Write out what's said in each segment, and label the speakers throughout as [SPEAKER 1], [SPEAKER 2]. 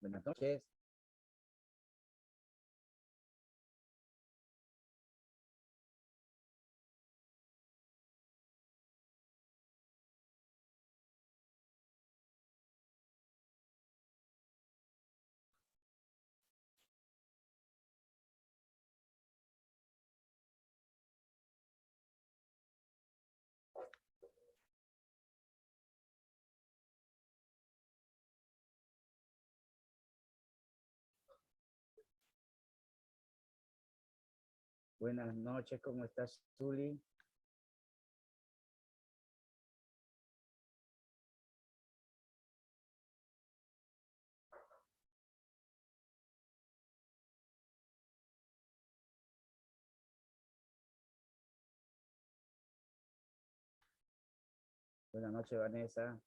[SPEAKER 1] Buenas noches. Buenas noches, ¿cómo estás, Zuli? Buenas noches, Vanessa.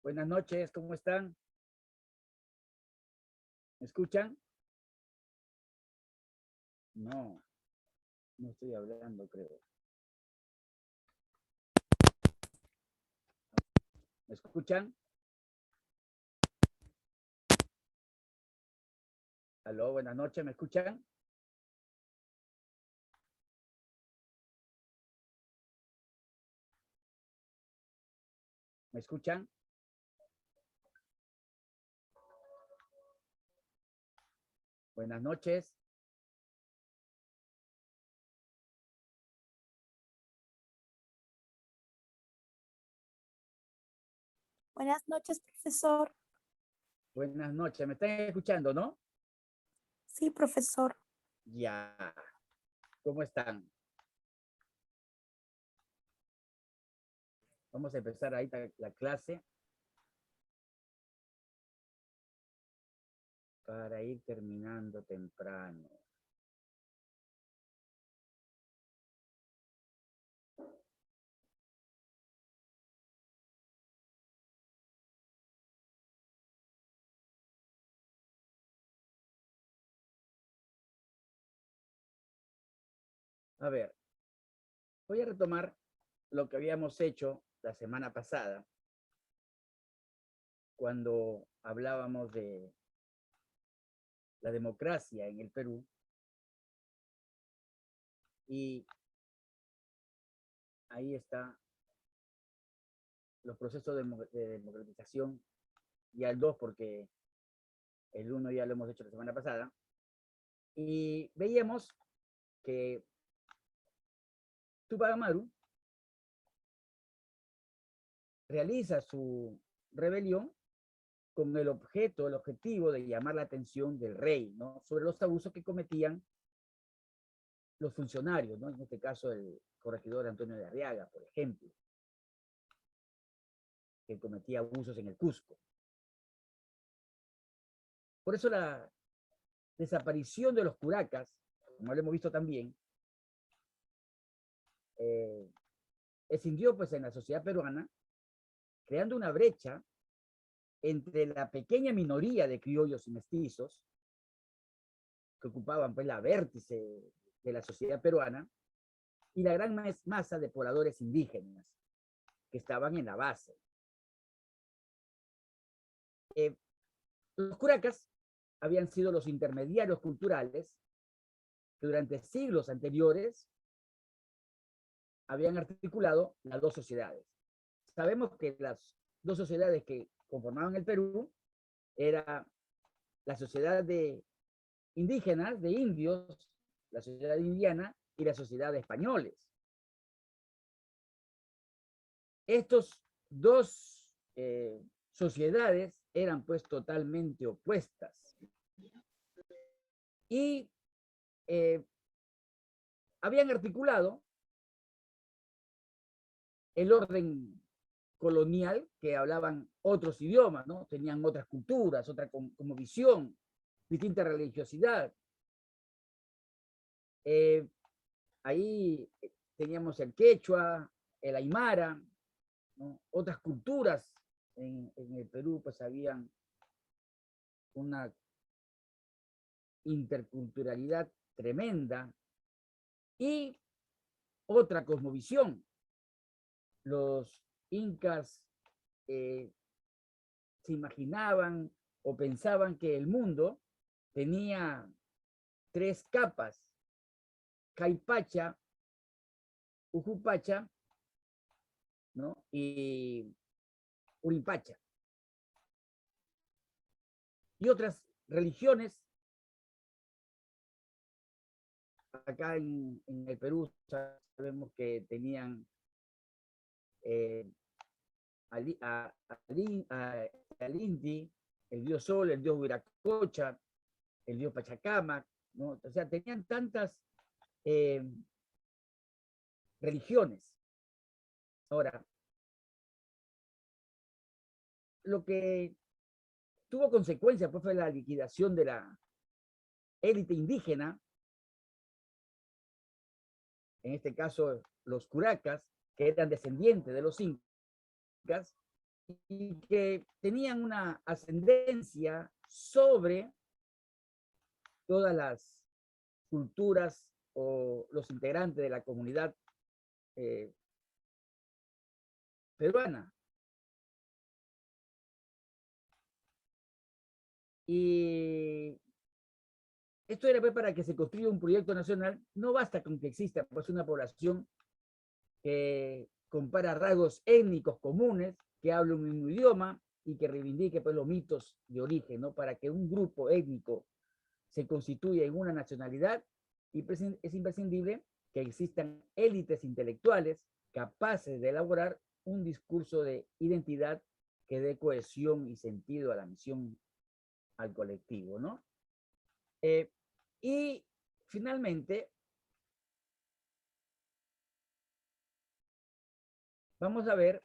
[SPEAKER 1] Buenas noches, ¿cómo están? ¿Me escuchan? No, no estoy hablando, creo. ¿Me escuchan? Aló, buenas noches, ¿me escuchan? ¿Me escuchan? Buenas noches.
[SPEAKER 2] Buenas noches, profesor.
[SPEAKER 1] Buenas noches, ¿me están escuchando, no?
[SPEAKER 2] Sí, profesor.
[SPEAKER 1] Ya. ¿Cómo están? Vamos a empezar ahí la clase para ir terminando temprano. A ver, voy a retomar lo que habíamos hecho la semana pasada. cuando hablábamos de la democracia en el Perú, y ahí está los procesos de democratización, y al 2 porque el 1 ya lo hemos hecho la semana pasada, y veíamos que Tupac Amaru realiza su rebelión con el objetivo de llamar la atención del rey, ¿no?, sobre los abusos que cometían los funcionarios, ¿no?, en este caso el corregidor Antonio de Arriaga, por ejemplo, que cometía abusos en el Cusco. Por eso la desaparición de los curacas, como lo hemos visto también, escindió pues en la sociedad peruana, creando una brecha entre la pequeña minoría de criollos y mestizos que ocupaban pues la vértice de la sociedad peruana y la gran masa de pobladores indígenas que estaban en la base. Los curacas habían sido los intermediarios culturales que durante siglos anteriores habían articulado las dos sociedades. Sabemos que las dos sociedades que conformaban el Perú era la sociedad de indígenas, de indios, la sociedad indiana y la sociedad de españoles. Estos dos sociedades eran pues totalmente opuestas y habían articulado el orden colonial, que hablaban otros idiomas, ¿no? Tenían otras culturas, otra como visión, distinta religiosidad. Ahí teníamos el quechua, el aymara, ¿no? Otras culturas en el Perú, pues habían una interculturalidad tremenda y otra cosmovisión. Los incas se imaginaban o pensaban que el mundo tenía tres capas: Caipacha, Ujupacha, ¿no?, y Urimpacha. Y otras religiones, acá en el Perú sabemos que tenían al Inti, el dios Sol, el dios Viracocha, el dios Pachacamac, ¿no? O sea, tenían tantas religiones. Ahora, lo que tuvo consecuencia pues fue la liquidación de la élite indígena, en este caso los curacas, que eran descendientes de los incas y que tenían una ascendencia sobre todas las culturas o los integrantes de la comunidad peruana. Y esto era pues para que se construya un proyecto nacional. No basta con que exista pues una población que compara rasgos étnicos comunes, que hable un mismo idioma y que reivindique pues los mitos de origen, ¿no? Para que un grupo étnico se constituya en una nacionalidad, y pues es imprescindible que existan élites intelectuales capaces de elaborar un discurso de identidad que dé cohesión y sentido a la misión, al colectivo, ¿no? Y finalmente, vamos a ver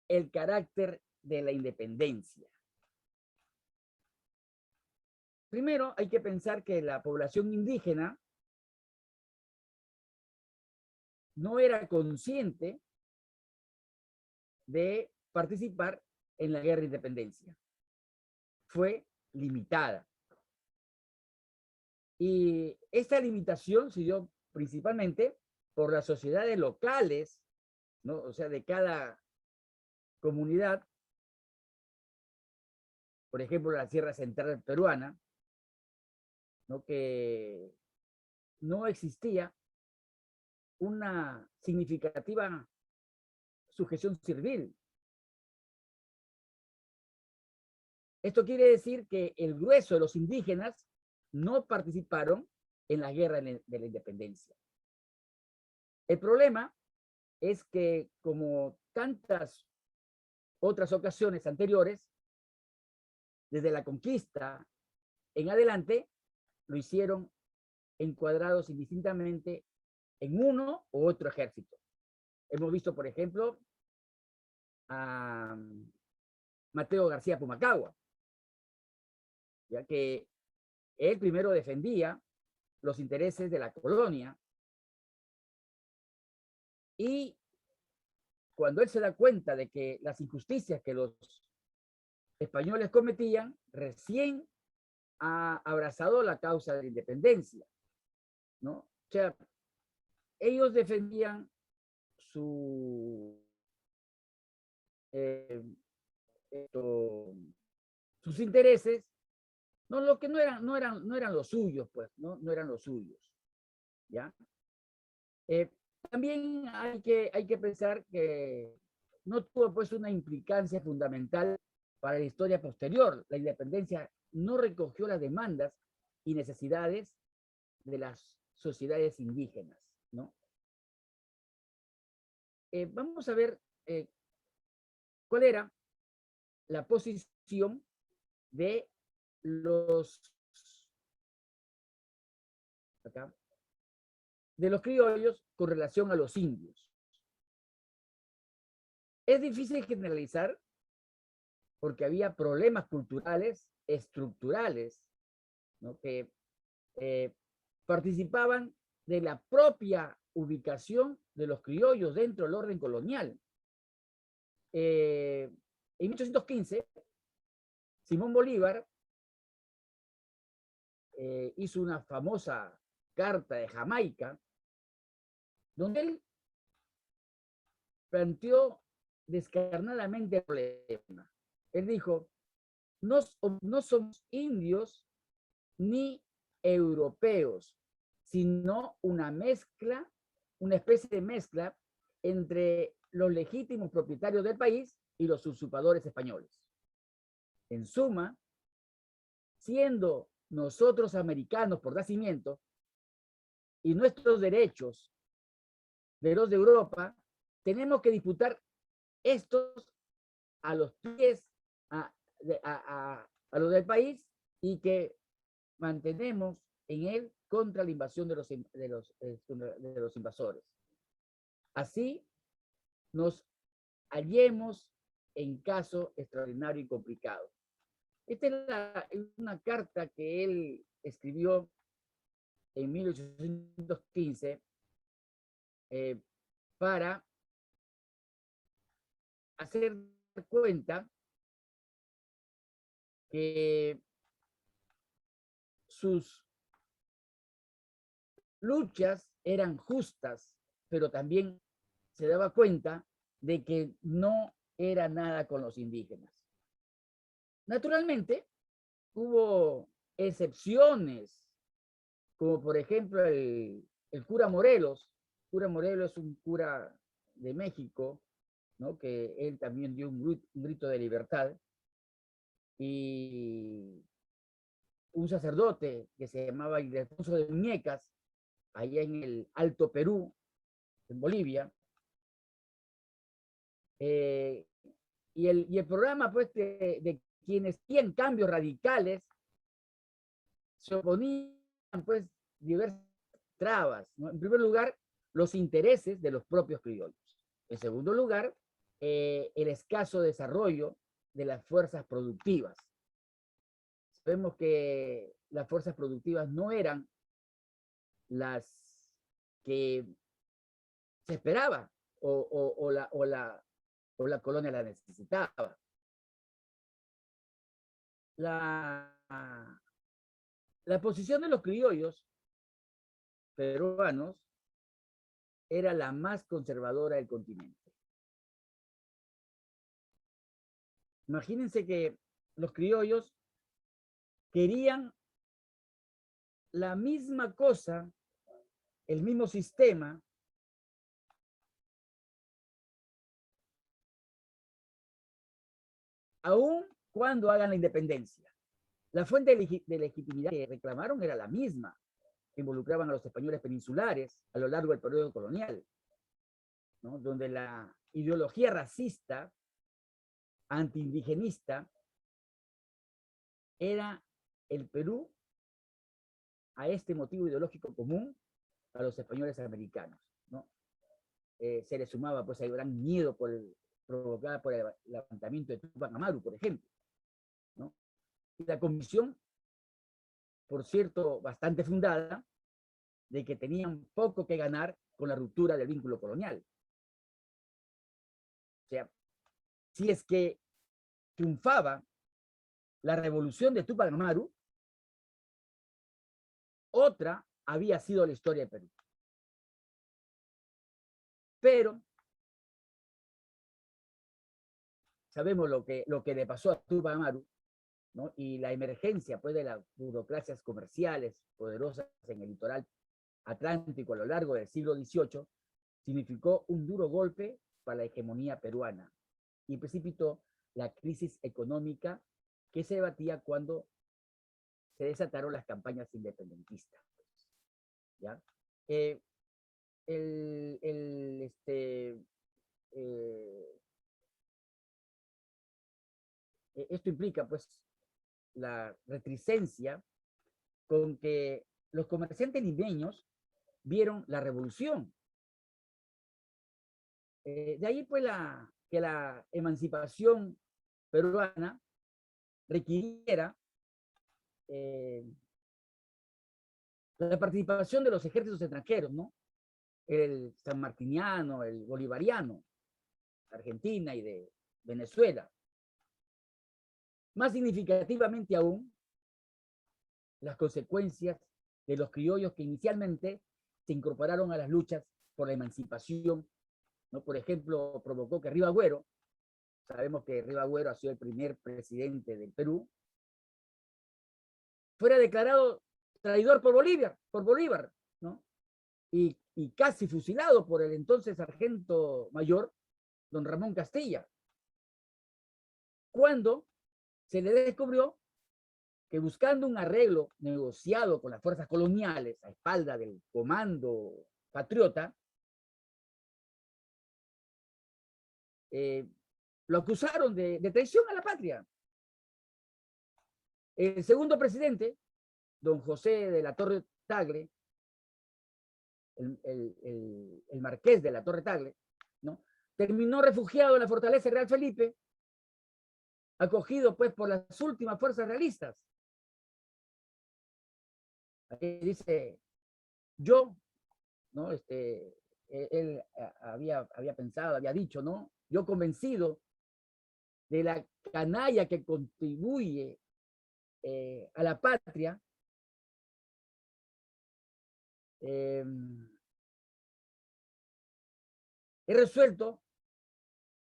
[SPEAKER 1] el carácter de la independencia. Primero, hay que pensar que la población indígena no era consciente de participar en la guerra de independencia. Fue limitada. Y esta limitación se dio principalmente por las sociedades locales, ¿no? O sea, de cada comunidad, por ejemplo, la Sierra Central peruana, ¿no? Que no existía una significativa sujeción servil. Esto quiere decir que el grueso de los indígenas no participaron en la guerra de la independencia. El problema es que, como tantas otras ocasiones anteriores, desde la conquista en adelante, lo hicieron encuadrados indistintamente en uno u otro ejército. Hemos visto, por ejemplo, a Mateo García Pumacahua, ya que él primero defendía los intereses de la colonia y cuando él se da cuenta de que las injusticias que los españoles cometían, recién ha abrazado la causa de la independencia, ¿no? O sea, ellos defendían eh, sus intereses, no, lo que no eran los suyos, pues, no eran los suyos, ¿ya? También hay que pensar que no tuvo, pues, una implicancia fundamental para la historia posterior. La independencia no recogió las demandas y necesidades de las sociedades indígenas, ¿no? Vamos a ver cuál era la posición de de los criollos con relación a los indios. Es difícil generalizar porque había problemas culturales estructurales, ¿no? Que participaban de la propia ubicación de los criollos dentro del orden colonial. En 1815, Simón Bolívar hizo una famosa carta de Jamaica, donde él planteó descarnadamente el problema. Él dijo, no somos indios ni europeos, sino una mezcla, una especie de mezcla entre los legítimos propietarios del país y los usurpadores españoles. En suma, siendo nosotros americanos por nacimiento y nuestros derechos de los de Europa, tenemos que disputar estos a los pies a los del país y que mantenemos en él contra la invasión de los invasores. Así nos hallemos en caso extraordinario y complicado. Esta es una carta que él escribió en 1815 para hacer cuenta que sus luchas eran justas, pero también se daba cuenta de que no era nada con los indígenas. Naturalmente, hubo excepciones, como por ejemplo el cura Morelos. Cura Morelos es un cura de México, ¿no? Que él también dio un grito de libertad. Y un sacerdote que se llamaba Ildefonso de Muñecas, allá en el Alto Perú, en Bolivia. Y el programa, pues, de quienes tienen cambios radicales, se oponían, pues, diversas trabas, ¿no? En primer lugar, los intereses de los propios criollos. En segundo lugar, el escaso desarrollo de las fuerzas productivas. Vemos que las fuerzas productivas no eran las que se esperaba o la colonia la necesitaba. La posición de los criollos peruanos era la más conservadora del continente. Imagínense que los criollos querían la misma cosa, el mismo sistema, aun cuando hagan la independencia. La fuente de legitimidad que reclamaron era la misma, que involucraban a los españoles peninsulares a lo largo del periodo colonial, ¿no? Donde la ideología racista, antiindigenista, era el Perú a este motivo ideológico común a los españoles americanos, ¿no? Se le sumaba pues el gran miedo provocado por el levantamiento de Tupac Amaru, por ejemplo, ¿no? Y la convicción, por cierto, bastante fundada, de que tenían poco que ganar con la ruptura del vínculo colonial. O sea, si es que triunfaba la revolución de Tupac Amaru, otra había sido la historia de Perú. Pero sabemos lo que le pasó a Tupac Amaru, ¿no? Y la emergencia pues, de las burocracias comerciales poderosas en el litoral atlántico a lo largo del siglo XVIII significó un duro golpe para la hegemonía peruana y precipitó la crisis económica que se debatía cuando se desataron las campañas independentistas. ¿Ya? Eh, esto implica pues la reticencia con que los comerciantes limeños vieron la revolución. De ahí pues que la emancipación peruana requiriera la participación de los ejércitos extranjeros, ¿no? El sanmartiniano, el bolivariano, de Argentina y de Venezuela. Más significativamente aún, las consecuencias de los criollos que inicialmente se incorporaron a las luchas por la emancipación, ¿no? Por ejemplo, provocó que Río Agüero, sabemos que Río Agüero ha sido el primer presidente del Perú, fuera declarado traidor por Bolívar, ¿no? Y casi fusilado por el entonces sargento mayor, don Ramón Castilla, cuando se le descubrió que buscando un arreglo negociado con las fuerzas coloniales a espalda del comando patriota, lo acusaron de traición a la patria. El segundo presidente, don José de la Torre Tagle, el marqués de la Torre Tagle, ¿no? Terminó refugiado en la fortaleza Real Felipe, acogido pues por las últimas fuerzas realistas. Aquí dice, yo, ¿no? Él había pensado, había dicho, ¿no? Yo convencido de la canalla que contribuye a la patria, he resuelto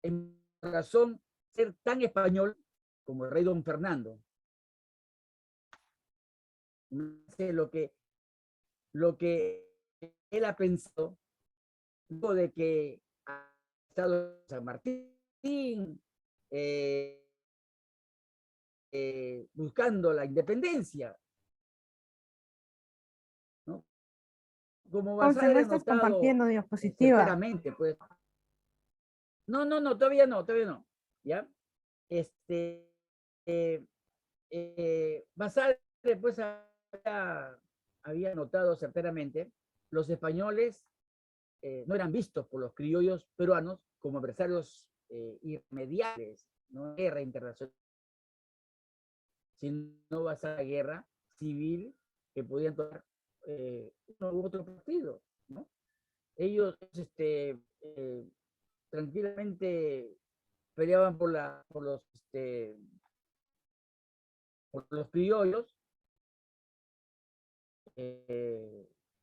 [SPEAKER 1] en razón ser tan español como el rey don Fernando. No sé lo que él ha pensado de que ha estado San Martín buscando la independencia, ¿no? Como
[SPEAKER 2] Entonces, no
[SPEAKER 1] Basadre ha
[SPEAKER 2] estás
[SPEAKER 1] notado
[SPEAKER 2] compartiendo diapositiva.
[SPEAKER 1] certeramente, pues. No, todavía no, ¿ya? Eh, Basadre, pues, había notado certeramente, los españoles no eran vistos por los criollos peruanos como adversarios irremediables, no guerra internacional, sino basada en guerra civil que podían tomar uno u otro partido, ¿no? Ellos tranquilamente peleaban por los criollos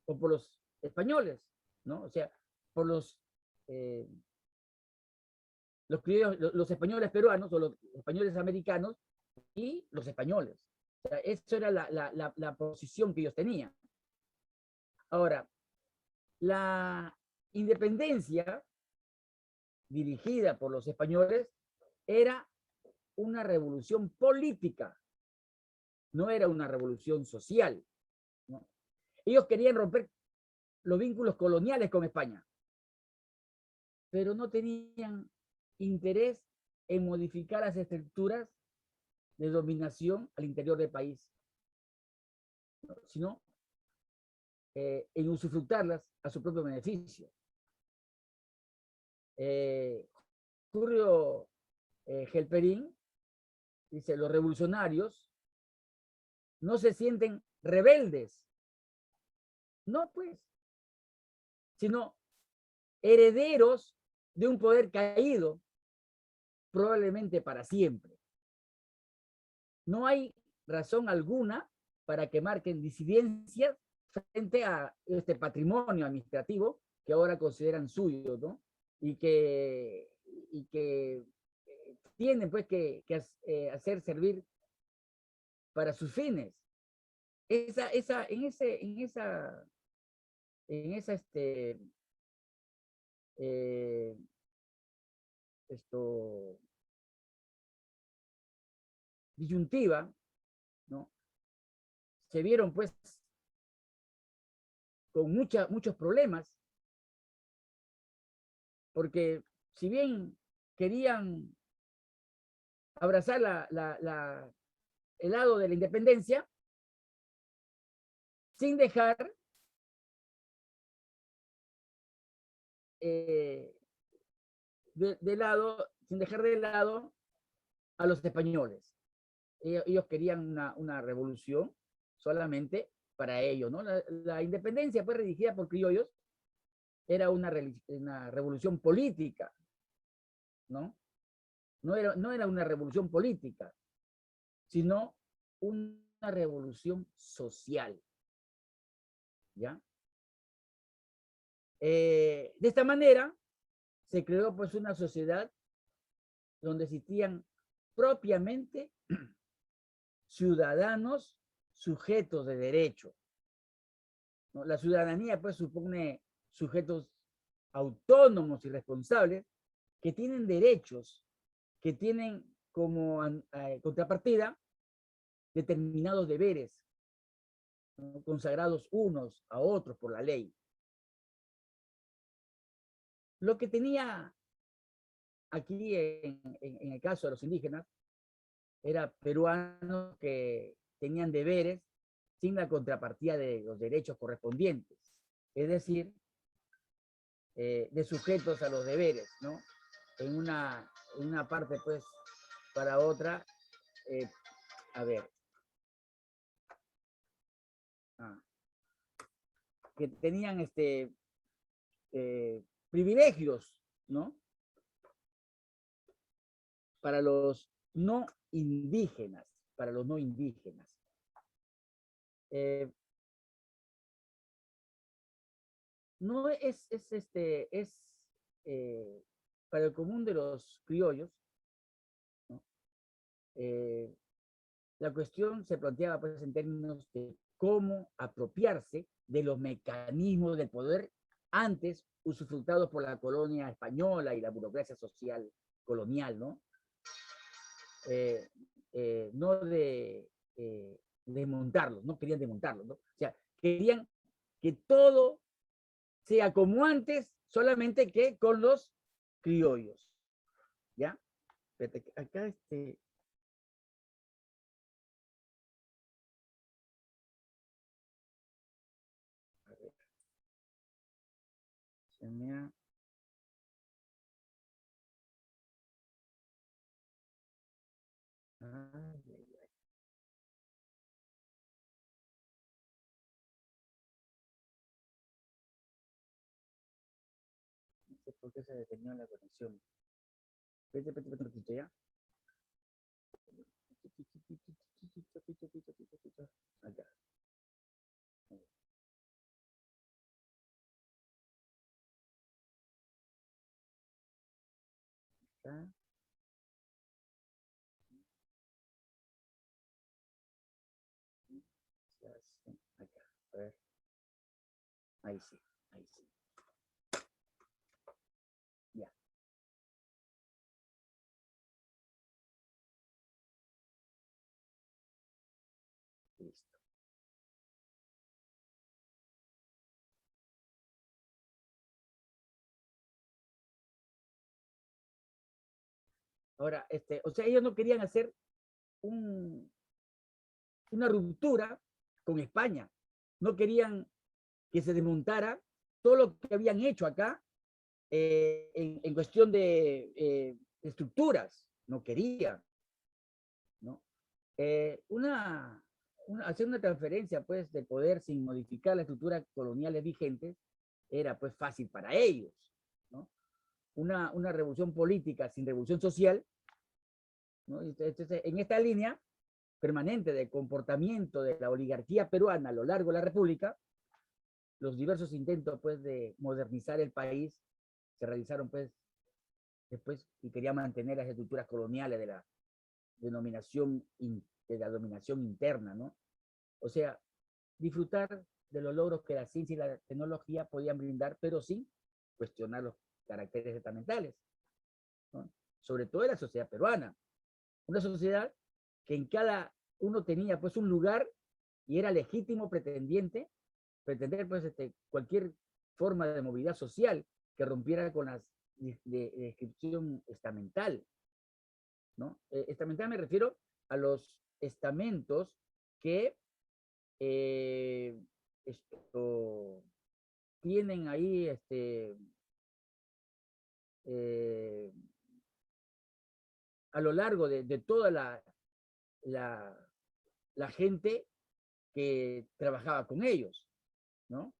[SPEAKER 1] o por los españoles, ¿no? O sea, por los criollos, los españoles peruanos o los españoles americanos y los españoles. O sea, esa era la posición que ellos tenían. Ahora, la independencia dirigida por los españoles era una revolución política, no era una revolución social, ¿no? Ellos querían romper los vínculos coloniales con España, pero no tenían interés en modificar las estructuras de dominación al interior del país, ¿no? Sino en usufructarlas a su propio beneficio. Julio Gelperín dice, los revolucionarios no se sienten rebeldes, no pues, sino herederos de un poder caído, probablemente para siempre. No hay razón alguna para que marquen disidencias frente a este patrimonio administrativo que ahora consideran suyo, ¿no? Y que tienen pues que hacer servir para sus fines. En esa eh, esto, disyuntiva, ¿no? Se vieron pues con muchos problemas, porque si bien querían abrazar el lado de la independencia, sin dejar sin dejar de lado a los españoles. Ellos querían una revolución solamente para ellos, ¿no? La independencia fue redigida por criollos, era una revolución política, ¿no? No era una revolución política, sino una revolución social, ¿ya? De esta manera se creó pues una sociedad donde existían propiamente ciudadanos sujetos de derecho, ¿no? La ciudadanía pues supone sujetos autónomos y responsables que tienen derechos, que tienen como contrapartida determinados deberes, ¿no? Consagrados unos a otros por la ley. Lo que tenía aquí en el caso de los indígenas era peruanos que tenían deberes sin la contrapartida de los derechos correspondientes, es decir, de sujetos a los deberes, ¿no? En una parte, pues, para otra, a ver, que tenían privilegios, ¿no? Para los no indígenas, para los no indígenas. No para el común de los criollos, ¿no? La cuestión se planteaba pues en términos de cómo apropiarse de los mecanismos del poder antes usufructados por la colonia española y la burocracia social colonial, ¿no? No de desmontarlos, no querían desmontarlos, ¿no? O sea, querían que todo sea como antes, solamente que con los criollos, ¿ya? Acá a ver, se me ha... Ay, ay, ay. No sé por qué se detenió la conexión. Vete, un ratito, ¿ya? Acá. Acá. Ahí sí, ahí sí. Ya. Listo. Ahora, o sea, ellos no querían hacer un, una ruptura con España. No querían que se desmontara todo lo que habían hecho acá en cuestión de estructuras. No querían, ¿no? Hacer una transferencia pues, de poder sin modificar las estructuras coloniales vigentes era pues fácil para ellos, ¿no? Una revolución política sin revolución social, ¿no? Entonces, en esta línea permanente de comportamiento de la oligarquía peruana a lo largo de la República, los diversos intentos pues, de modernizar el país se realizaron pues, después y quería mantener las estructuras coloniales de la denominación, de la dominación interna, ¿no? O sea, disfrutar de los logros que la ciencia y la tecnología podían brindar, pero sin cuestionar los caracteres estamentales, ¿no? Sobre todo en la sociedad peruana. Una sociedad que en cada uno tenía pues un lugar y era legítimo pretender pues cualquier forma de movilidad social que rompiera con las de descripción estamental, ¿no? Estamental me refiero a los estamentos que esto, tienen ahí eh, a lo largo de toda la gente que trabajaba con ellos, ¿no?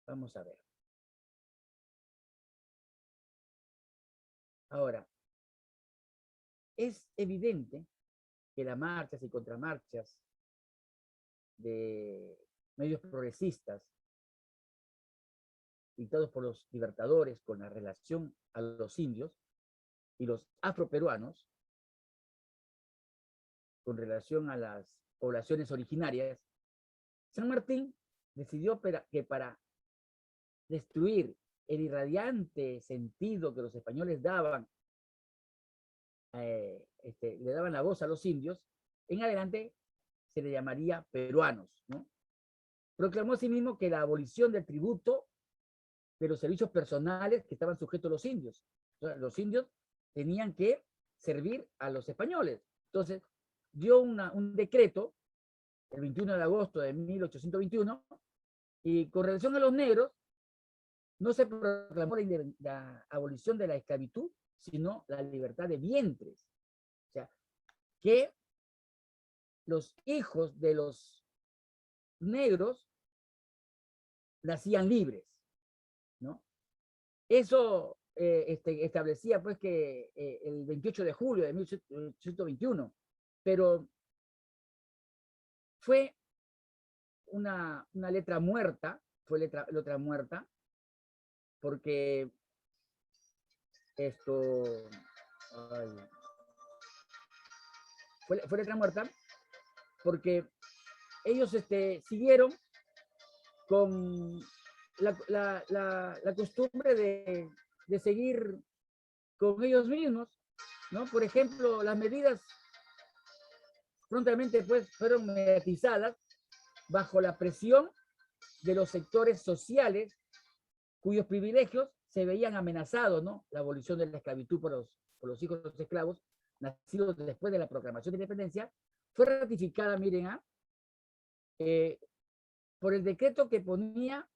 [SPEAKER 1] Vamos a ver. Ahora, es evidente que las marchas y contramarchas de medios progresistas dictados por los libertadores con la relación a los indios y los afroperuanos con relación a las poblaciones originarias, San Martín decidió que para destruir el irradiante sentido que los españoles daban, le daban la voz a los indios, en adelante se le llamaría peruanos, ¿no? Proclamó asimismo que la abolición del tributo de los servicios personales que estaban sujetos a los indios. O sea, los indios tenían que servir a los españoles. Entonces, dio un decreto el 21 de agosto de 1821 y con relación a los negros no se proclamó la abolición de la esclavitud, sino la libertad de vientres. O sea, que los hijos de los negros nacían libres, ¿no? Eso establecía pues que el 28 de julio de 1821, pero fue una letra muerta, fue letra muerta, porque ay, fue letra muerta, porque ellos siguieron con la costumbre de seguir con ellos mismos, ¿no? Por ejemplo, las medidas prontamente pues, fueron mediatizadas bajo la presión de los sectores sociales cuyos privilegios se veían amenazados, ¿no? La abolición de la esclavitud por los hijos de los esclavos, nacidos después de la proclamación de independencia, fue ratificada, miren, por el decreto que ponía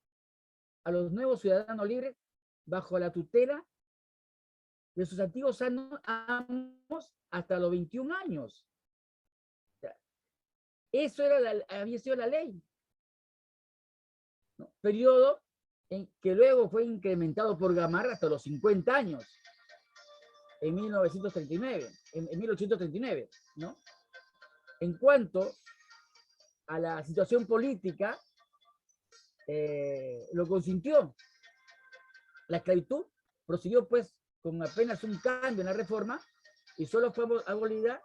[SPEAKER 1] a los nuevos ciudadanos libres bajo la tutela de sus antiguos amos hasta los 21 años. O sea, eso había sido la ley, ¿no? Periodo en que luego fue incrementado por Gamarra hasta los 50 años, en 1839, ¿no? En cuanto a la situación política, lo consintió. La esclavitud prosiguió pues con apenas un cambio en la reforma y solo fue abolida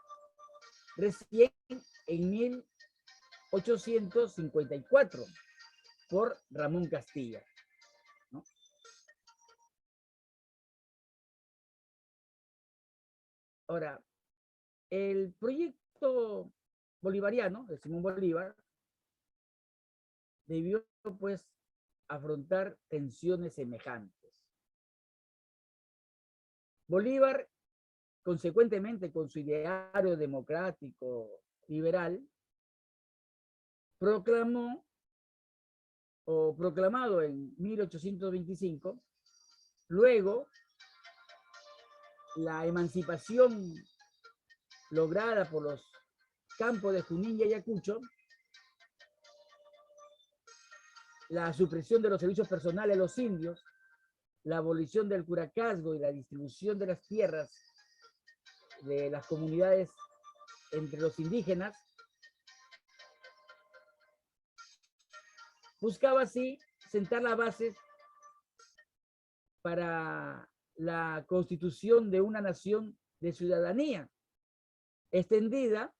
[SPEAKER 1] recién en 1854 por Ramón Castilla, ¿no? Ahora, el proyecto bolivariano de Simón Bolívar debió, pues, afrontar tensiones semejantes. Bolívar, consecuentemente, con su ideario democrático liberal, proclamado en 1825, luego la emancipación lograda por los campos de Junín y Ayacucho, la supresión de los servicios personales a los indios, la abolición del curacazgo y la distribución de las tierras de las comunidades entre los indígenas, buscaba así sentar las bases para la constitución de una nación de ciudadanía extendida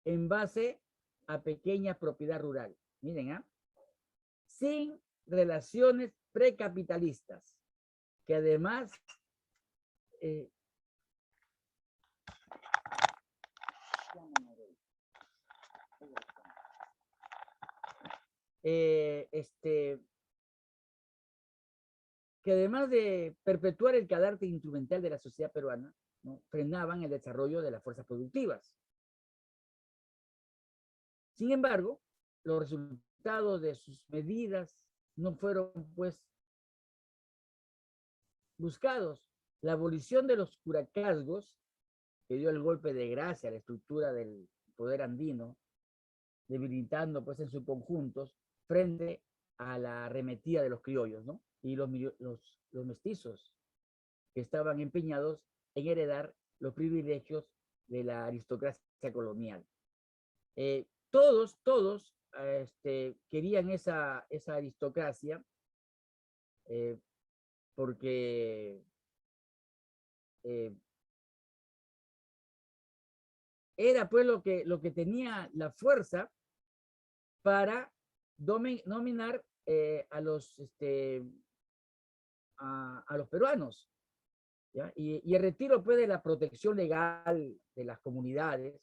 [SPEAKER 1] en base a pequeña propiedad rural. Miren, ¿ah? Sin relaciones precapitalistas, que además que además de perpetuar el carácter instrumental de la sociedad peruana, ¿no?, frenaban el desarrollo de las fuerzas productivas. Sin embargo, los resultados de sus medidas no fueron, pues, buscados. La abolición de los curacazgos, que dio el golpe de gracia a la estructura del poder andino, debilitando, pues, en sus conjuntos frente a la arremetida de los criollos, ¿no? Y los mestizos, que estaban empeñados en heredar los privilegios de la aristocracia colonial. Todos querían esa aristocracia, porque era, pues, lo que tenía la fuerza para dominar a los peruanos, ¿ya? Y el retiro, pues, de la protección legal de las comunidades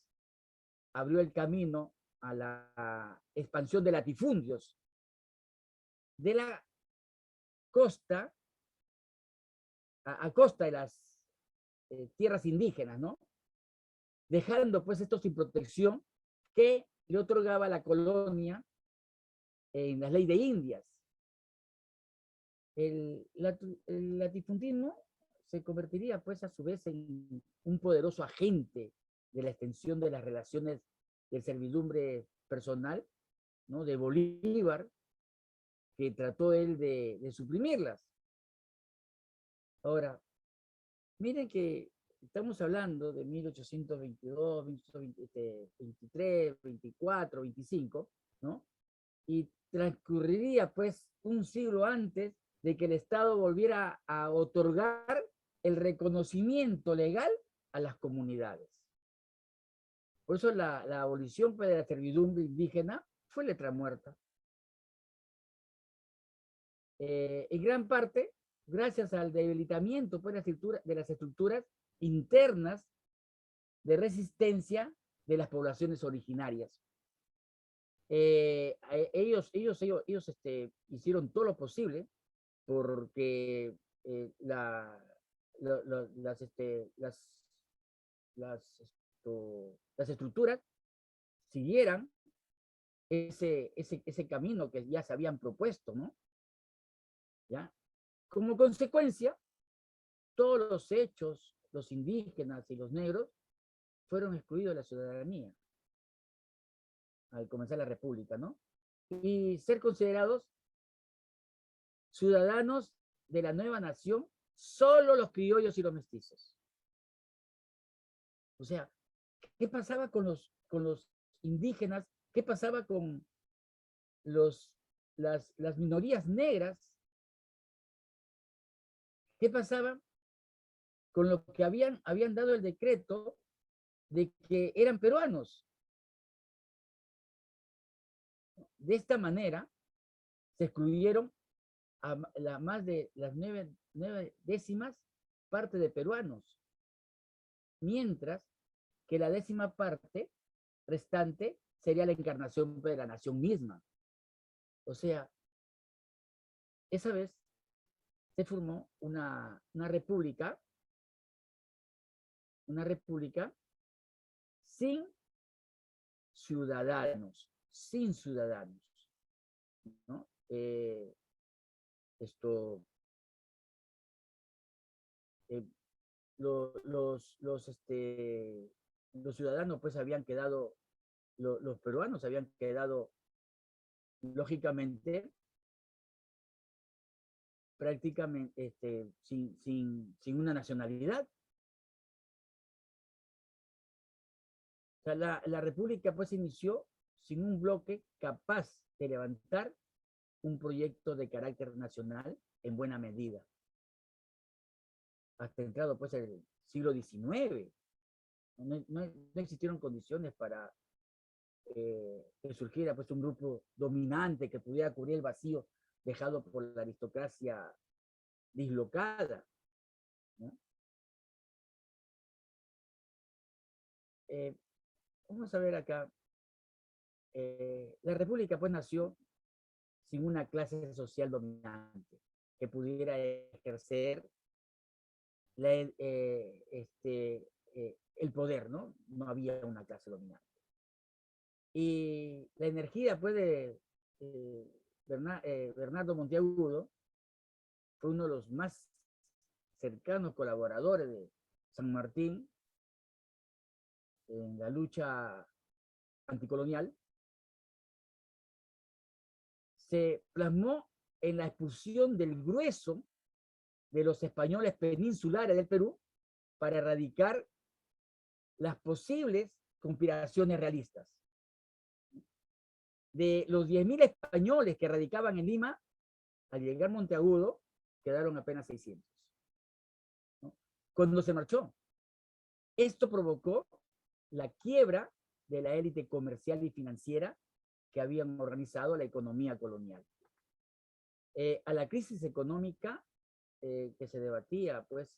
[SPEAKER 1] abrió el camino a la expansión de latifundios de la costa, a costa de las tierras indígenas, ¿no? Dejando, pues, esto sin protección que le otorgaba la colonia en la ley de Indias. El latifundismo se convertiría, pues, a su vez en un poderoso agente de la extensión de las relaciones de servidumbre personal, ¿no?, de Bolívar, que trató él de suprimirlas. Ahora, miren que estamos hablando de 1822, 1823, 24, 25, ¿no? Y transcurriría, pues, un siglo antes de que el Estado volviera a otorgar el reconocimiento legal a las comunidades. Por eso la abolición, pues, de la servidumbre indígena fue letra muerta. En gran parte, gracias al debilitamiento, pues, de las estructuras internas de resistencia de las poblaciones originarias. Ellos hicieron todo lo posible porque las estructuras siguieran ese camino que ya se habían propuesto, ¿no? ¿Ya? Como consecuencia, todos los hechos, los indígenas y los negros, fueron excluidos de la ciudadanía al comenzar la República, ¿no? Y ser considerados ciudadanos de la nueva nación solo los criollos y los mestizos. O sea, ¿qué pasaba con los indígenas? ¿Qué pasaba con las minorías negras? ¿Qué pasaba con lo que habían dado el decreto de que eran peruanos? De esta manera, se excluyeron a más de las nueve décimas parte de peruanos, mientras que la décima parte restante sería la encarnación de la nación misma. O sea, esa vez se formó una república sin ciudadanos, ¿no? Esto, los ciudadanos pues habían quedado, los peruanos habían quedado lógicamente prácticamente sin una nacionalidad. O sea, la república pues inició sin un bloque capaz de levantar un proyecto de carácter nacional en buena medida. Hasta entrado pues el siglo XIX. No existieron condiciones para que surgiera pues un grupo dominante que pudiera cubrir el vacío dejado por la aristocracia dislocada, ¿no? Vamos a ver acá. La república pues nació sin una clase social dominante que pudiera ejercer el poder, ¿no? No había una clase dominante. Y la energía pues de Bernardo Monteagudo fue uno de los más cercanos colaboradores de San Martín en la lucha anticolonial. Se plasmó en la expulsión del grueso de los españoles peninsulares del Perú para erradicar las posibles conspiraciones realistas. De los 10.000 españoles que radicaban en Lima, al llegar Monteagudo, quedaron apenas 600. ¿No? Cuando se marchó, esto provocó la quiebra de la élite comercial y financiera que habían organizado la economía colonial. A la crisis económica que se debatía pues,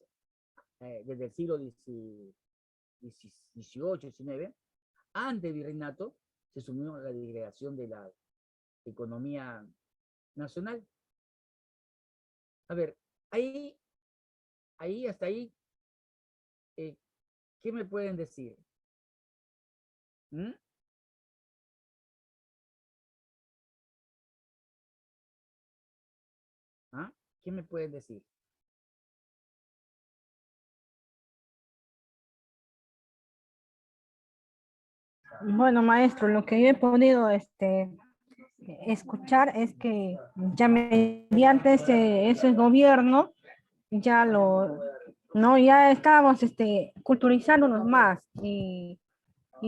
[SPEAKER 1] desde el siglo XVIII, XIX, antes del virreinato, se sumió la disgregación de la economía nacional. A ver, hasta ahí, ¿qué me pueden decir? ¿Mm? ¿Ah? ¿Qué me pueden decir?
[SPEAKER 3] Bueno, maestro, lo que yo he podido escuchar es que ya mediante ese gobierno ya no, ya estábamos culturizándonos más y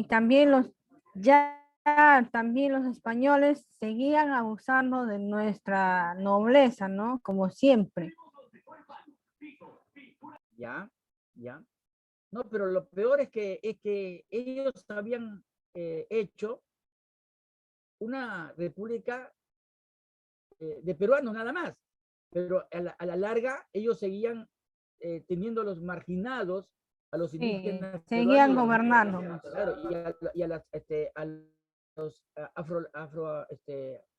[SPEAKER 3] también también los españoles seguían abusando de nuestra nobleza, ¿no? Como siempre.
[SPEAKER 1] Ya. No, pero lo peor es que ellos habían hecho una república de peruanos nada más, pero a la larga ellos seguían teniendo los marginados a los indígenas
[SPEAKER 3] seguían
[SPEAKER 1] peruanos,
[SPEAKER 3] gobernándonos.
[SPEAKER 1] claro,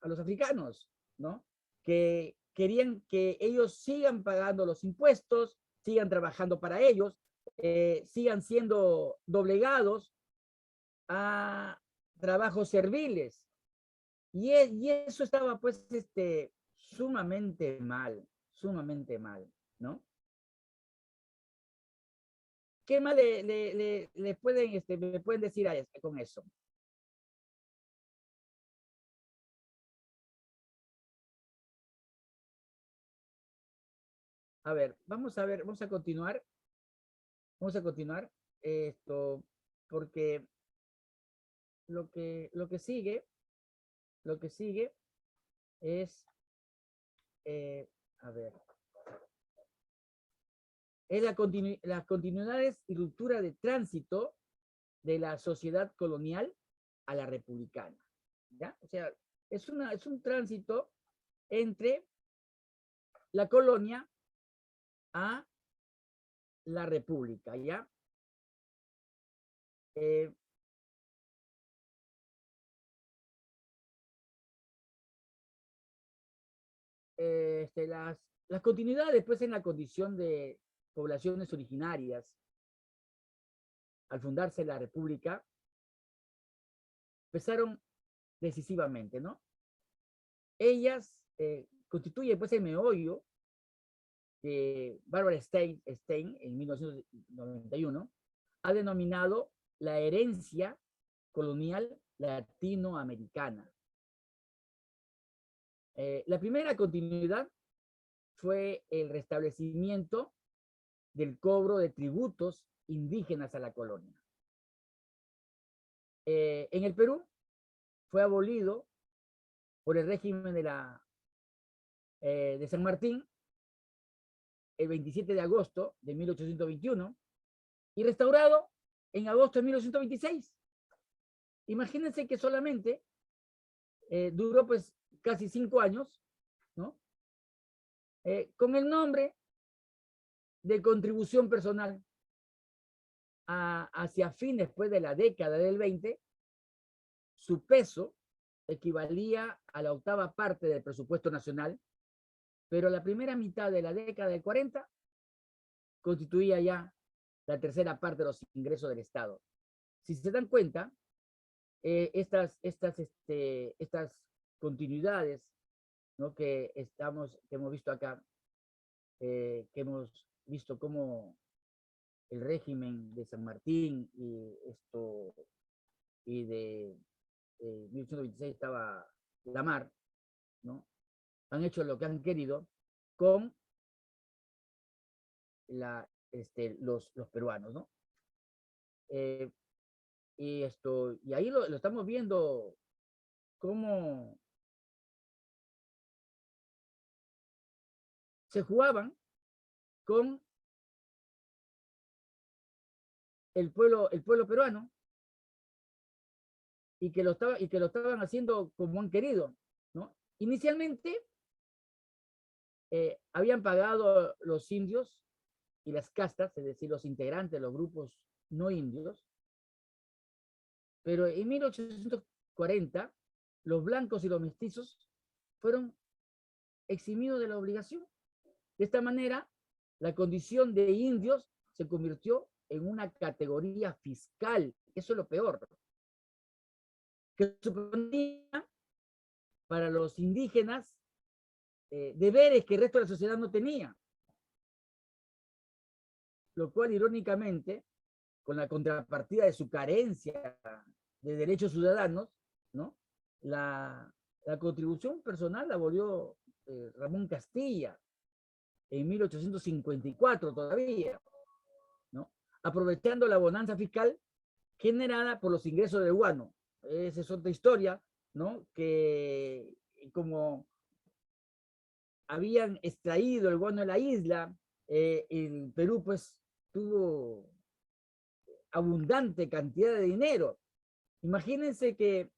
[SPEAKER 1] a los africanos, ¿no? Que querían que ellos sigan pagando los impuestos, sigan trabajando para ellos, sigan siendo doblegados a trabajos serviles. Y eso estaba pues sumamente mal, ¿no? ¿Qué más le pueden, me pueden decir con eso? A ver, vamos a continuar. Vamos a continuar esto, porque lo que sigue es, a ver, es las continuidades y ruptura de tránsito de la sociedad colonial a la republicana, ¿ya? O sea, es un tránsito entre la colonia a la república, ¿ya? Las continuidades, pues, en la condición de poblaciones originarias, al fundarse la república, pesaron decisivamente, ¿no? Ellas constituyen, pues, el meollo que Barbara Stein en 1991 ha denominado la herencia colonial latinoamericana. La primera continuidad fue el restablecimiento del cobro de tributos indígenas a la colonia. En el Perú fue abolido por el régimen de San Martín el 27 de agosto de 1821 y restaurado en agosto de 1926. Imagínense que solamente duró, pues, casi 5 años, ¿no? Con el nombre de contribución personal. Hacia fines, pues, de la década del 20, su peso equivalía a la 8ª parte del presupuesto nacional, pero la primera mitad de la década del 40 constituía ya la 3ª parte de los ingresos del Estado. Si se dan cuenta, estas continuidades, ¿no?, que hemos visto acá, que hemos visto cómo el régimen de San Martín y de 1826 estaba la mar, ¿no? Han hecho lo que han querido con los peruanos, ¿no? Y ahí lo estamos viendo cómo se jugaban con el pueblo peruano y que lo estaban haciendo como han querido, ¿no? Inicialmente habían pagado los indios y las castas, es decir, los integrantes de los grupos no indios, pero en 1840 los blancos y los mestizos fueron eximidos de la obligación. De esta manera, la condición de indios se convirtió en una categoría fiscal. Eso es lo peor. Que suponía para los indígenas deberes que el resto de la sociedad no tenía. Lo cual, irónicamente, con la contrapartida de su carencia de derechos ciudadanos, ¿no?, la contribución personal la abolió Ramón Castilla en 1854 todavía, ¿no?, aprovechando la bonanza fiscal generada por los ingresos del guano. Esa es otra historia, ¿no?, que como habían extraído el guano de la isla, el Perú, pues, tuvo abundante cantidad de dinero. Imagínense que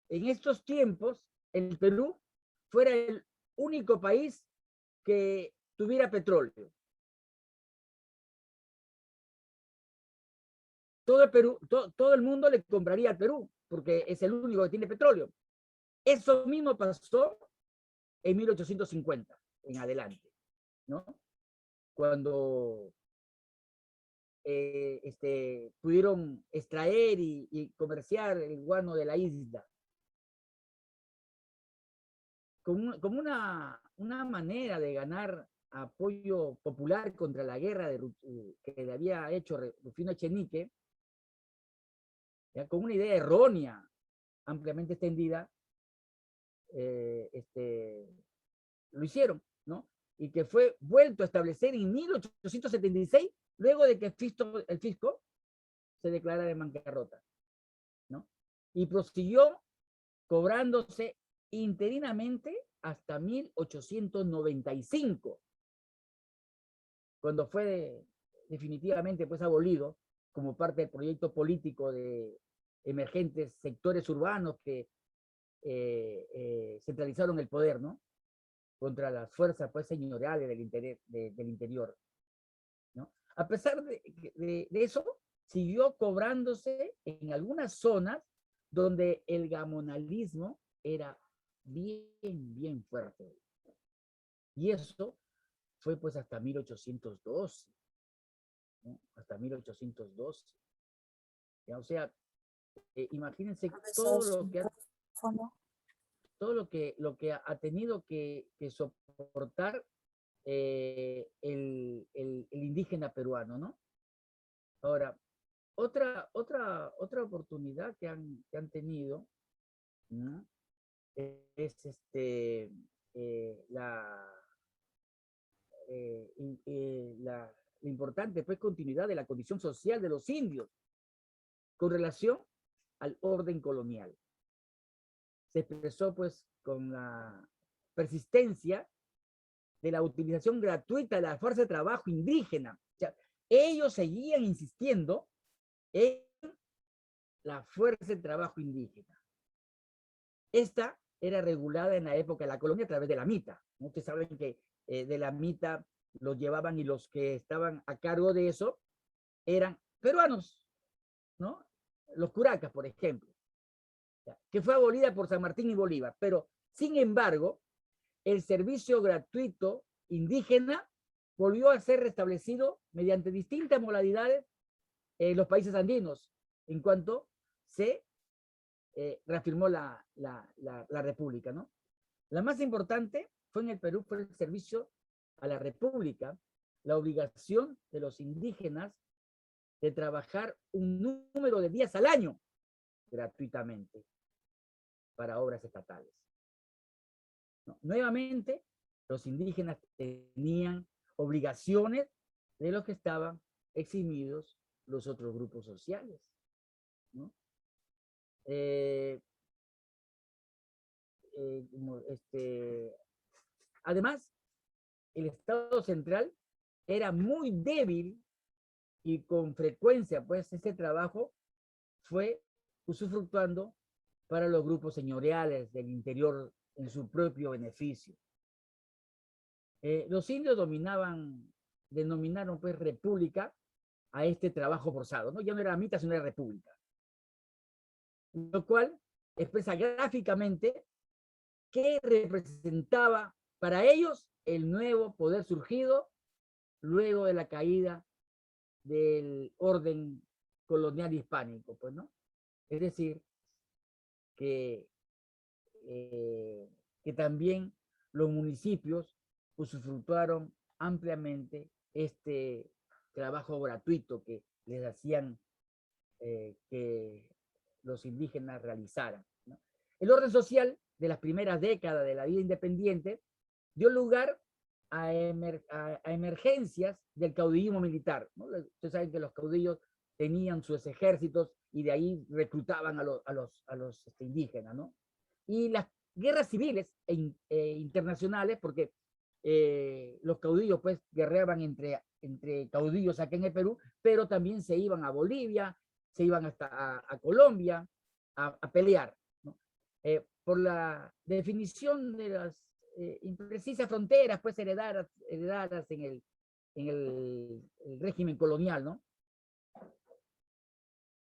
[SPEAKER 1] en estos tiempos el Perú fuera el único país que tuviera petróleo. Todo el mundo le compraría al Perú, porque es el único que tiene petróleo. Eso mismo pasó en 1850, en adelante, ¿no? Cuando pudieron extraer y comerciar el guano de la isla. Como una manera de ganar apoyo popular contra la guerra que le había hecho Rufino Echenique, ¿ya?, con una idea errónea, ampliamente extendida, lo hicieron, ¿no? Y que fue vuelto a establecer en 1876, luego de que el fisco se declarara en bancarrota, ¿no? Y prosiguió cobrándose interinamente hasta 1895, cuando fue definitivamente, pues, abolido como parte del proyecto político de emergentes sectores urbanos que centralizaron el poder, ¿no? Contra las fuerzas, pues, señoriales del interior, ¿no? A pesar de eso, siguió cobrándose en algunas zonas donde el gamonalismo era bien fuerte. Y eso fue pues hasta 1812, ¿no? Hasta 1812. ¿Ya? O sea, imagínense todo lo que ha tenido que soportar el indígena peruano, ¿no? Ahora, otra oportunidad que han tenido, ¿no? Es la importante pues, continuidad de la condición social de los indios con relación al orden colonial. Se expresó pues con la persistencia de la utilización gratuita de la fuerza de trabajo indígena. O sea, ellos seguían insistiendo en la fuerza de trabajo indígena. Esta era regulada en la época de la colonia a través de la mita. Ustedes saben que de la mita los llevaban y los que estaban a cargo de eso eran peruanos, ¿no? Los curacas, por ejemplo, que fue abolida por San Martín y Bolívar. Pero, sin embargo, el servicio gratuito indígena volvió a ser restablecido mediante distintas modalidades en los países andinos, en cuanto se reafirmó la república, ¿no? La más importante fue en el Perú, fue el servicio a la república, la obligación de los indígenas de trabajar un número de días al año gratuitamente para obras estatales. ¿No? Nuevamente, los indígenas tenían obligaciones de los que estaban eximidos los otros grupos sociales, ¿no? Además, el Estado central era muy débil y con frecuencia, pues, ese trabajo fue usufructuando para los grupos señoriales del interior en su propio beneficio. Los indios denominaron pues república a este trabajo forzado, ¿no? Ya no era mita, sino era república. Lo cual expresa gráficamente qué representaba para ellos el nuevo poder surgido luego de la caída del orden colonial hispánico, pues, ¿no? Es decir, que también los municipios usufructuaron ampliamente este trabajo gratuito que les hacían que los indígenas realizaran, ¿no? El orden social de las primeras décadas de la vida independiente dio lugar a emergencias del caudillismo militar, ¿no? Ustedes saben que los caudillos tenían sus ejércitos y de ahí reclutaban a los indígenas, ¿no? Y las guerras civiles internacionales, porque los caudillos pues guerreaban entre caudillos acá en el Perú, pero también se iban a Bolivia, se iban hasta a Colombia a pelear, ¿no? Por la definición de las imprecisas fronteras pues heredadas en el régimen colonial, ¿no?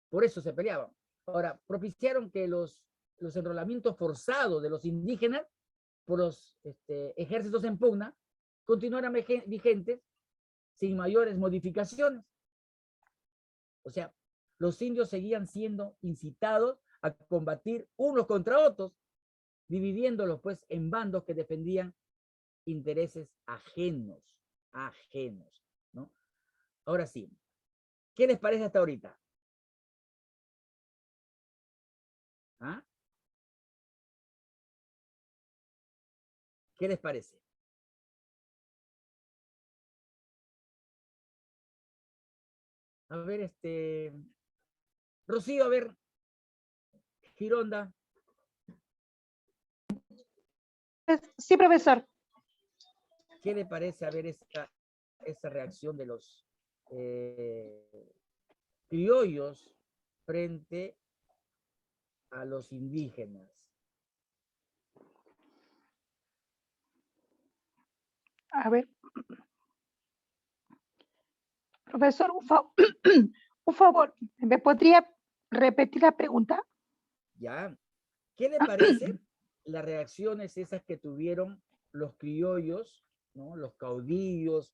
[SPEAKER 1] Por eso se peleaban. Ahora, propiciaron que los enrolamientos forzados de los indígenas por los ejércitos en pugna continuaran vigentes sin mayores modificaciones. O sea, los indios seguían siendo incitados a combatir unos contra otros, dividiéndolos pues en bandos que defendían intereses ajenos, ¿no? Ahora sí, ¿qué les parece hasta ahorita? ¿Ah? ¿Qué les parece? A ver, Rocío, a ver, Gironda.
[SPEAKER 4] Sí, profesor.
[SPEAKER 1] ¿Qué le parece a ver esa reacción de los criollos frente a los indígenas?
[SPEAKER 4] A ver, profesor, un favor, ¿me podría repetir la pregunta?
[SPEAKER 1] ¿Ya? ¿Qué le parece las reacciones esas que tuvieron los criollos, ¿no? Los caudillos,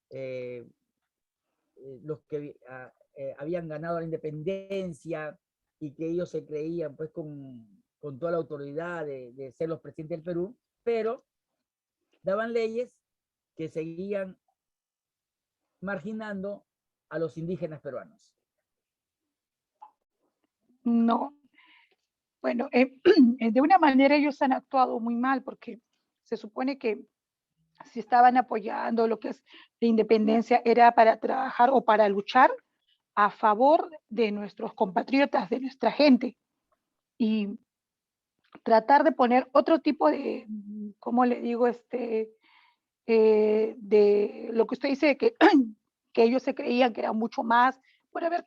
[SPEAKER 1] eh, los que habían ganado la independencia y que ellos se creían pues con toda la autoridad de ser los presidentes del Perú, pero daban leyes que seguían marginando a los indígenas peruanos?
[SPEAKER 4] No. Bueno, de una manera ellos han actuado muy mal porque se supone que si estaban apoyando lo que es la independencia era para trabajar o para luchar a favor de nuestros compatriotas, de nuestra gente, y tratar de poner otro tipo de, ¿cómo le digo? De lo que usted dice, que ellos se creían que era mucho más por haber,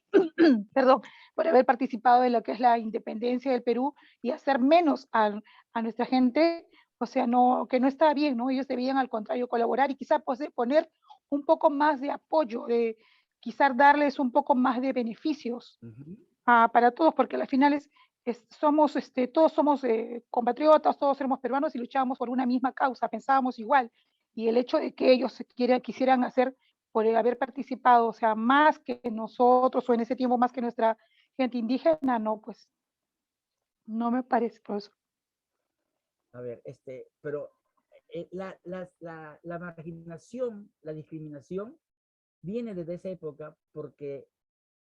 [SPEAKER 4] perdón, por haber participado en lo que es la independencia del Perú y hacer menos a nuestra gente, o sea, no, que no está bien, ¿no? Ellos debían al contrario colaborar y quizás poner un poco más de apoyo, quizás darles un poco más de beneficios para todos, porque al final somos, todos somos compatriotas, todos somos peruanos y luchábamos por una misma causa, pensábamos igual. Y el hecho de que ellos quisieran hacer por haber participado, o sea, más que nosotros o en ese tiempo más que nuestra gente indígena, no, pues no me parece, profesor.
[SPEAKER 1] A ver, pero la marginación, la discriminación, viene desde esa época porque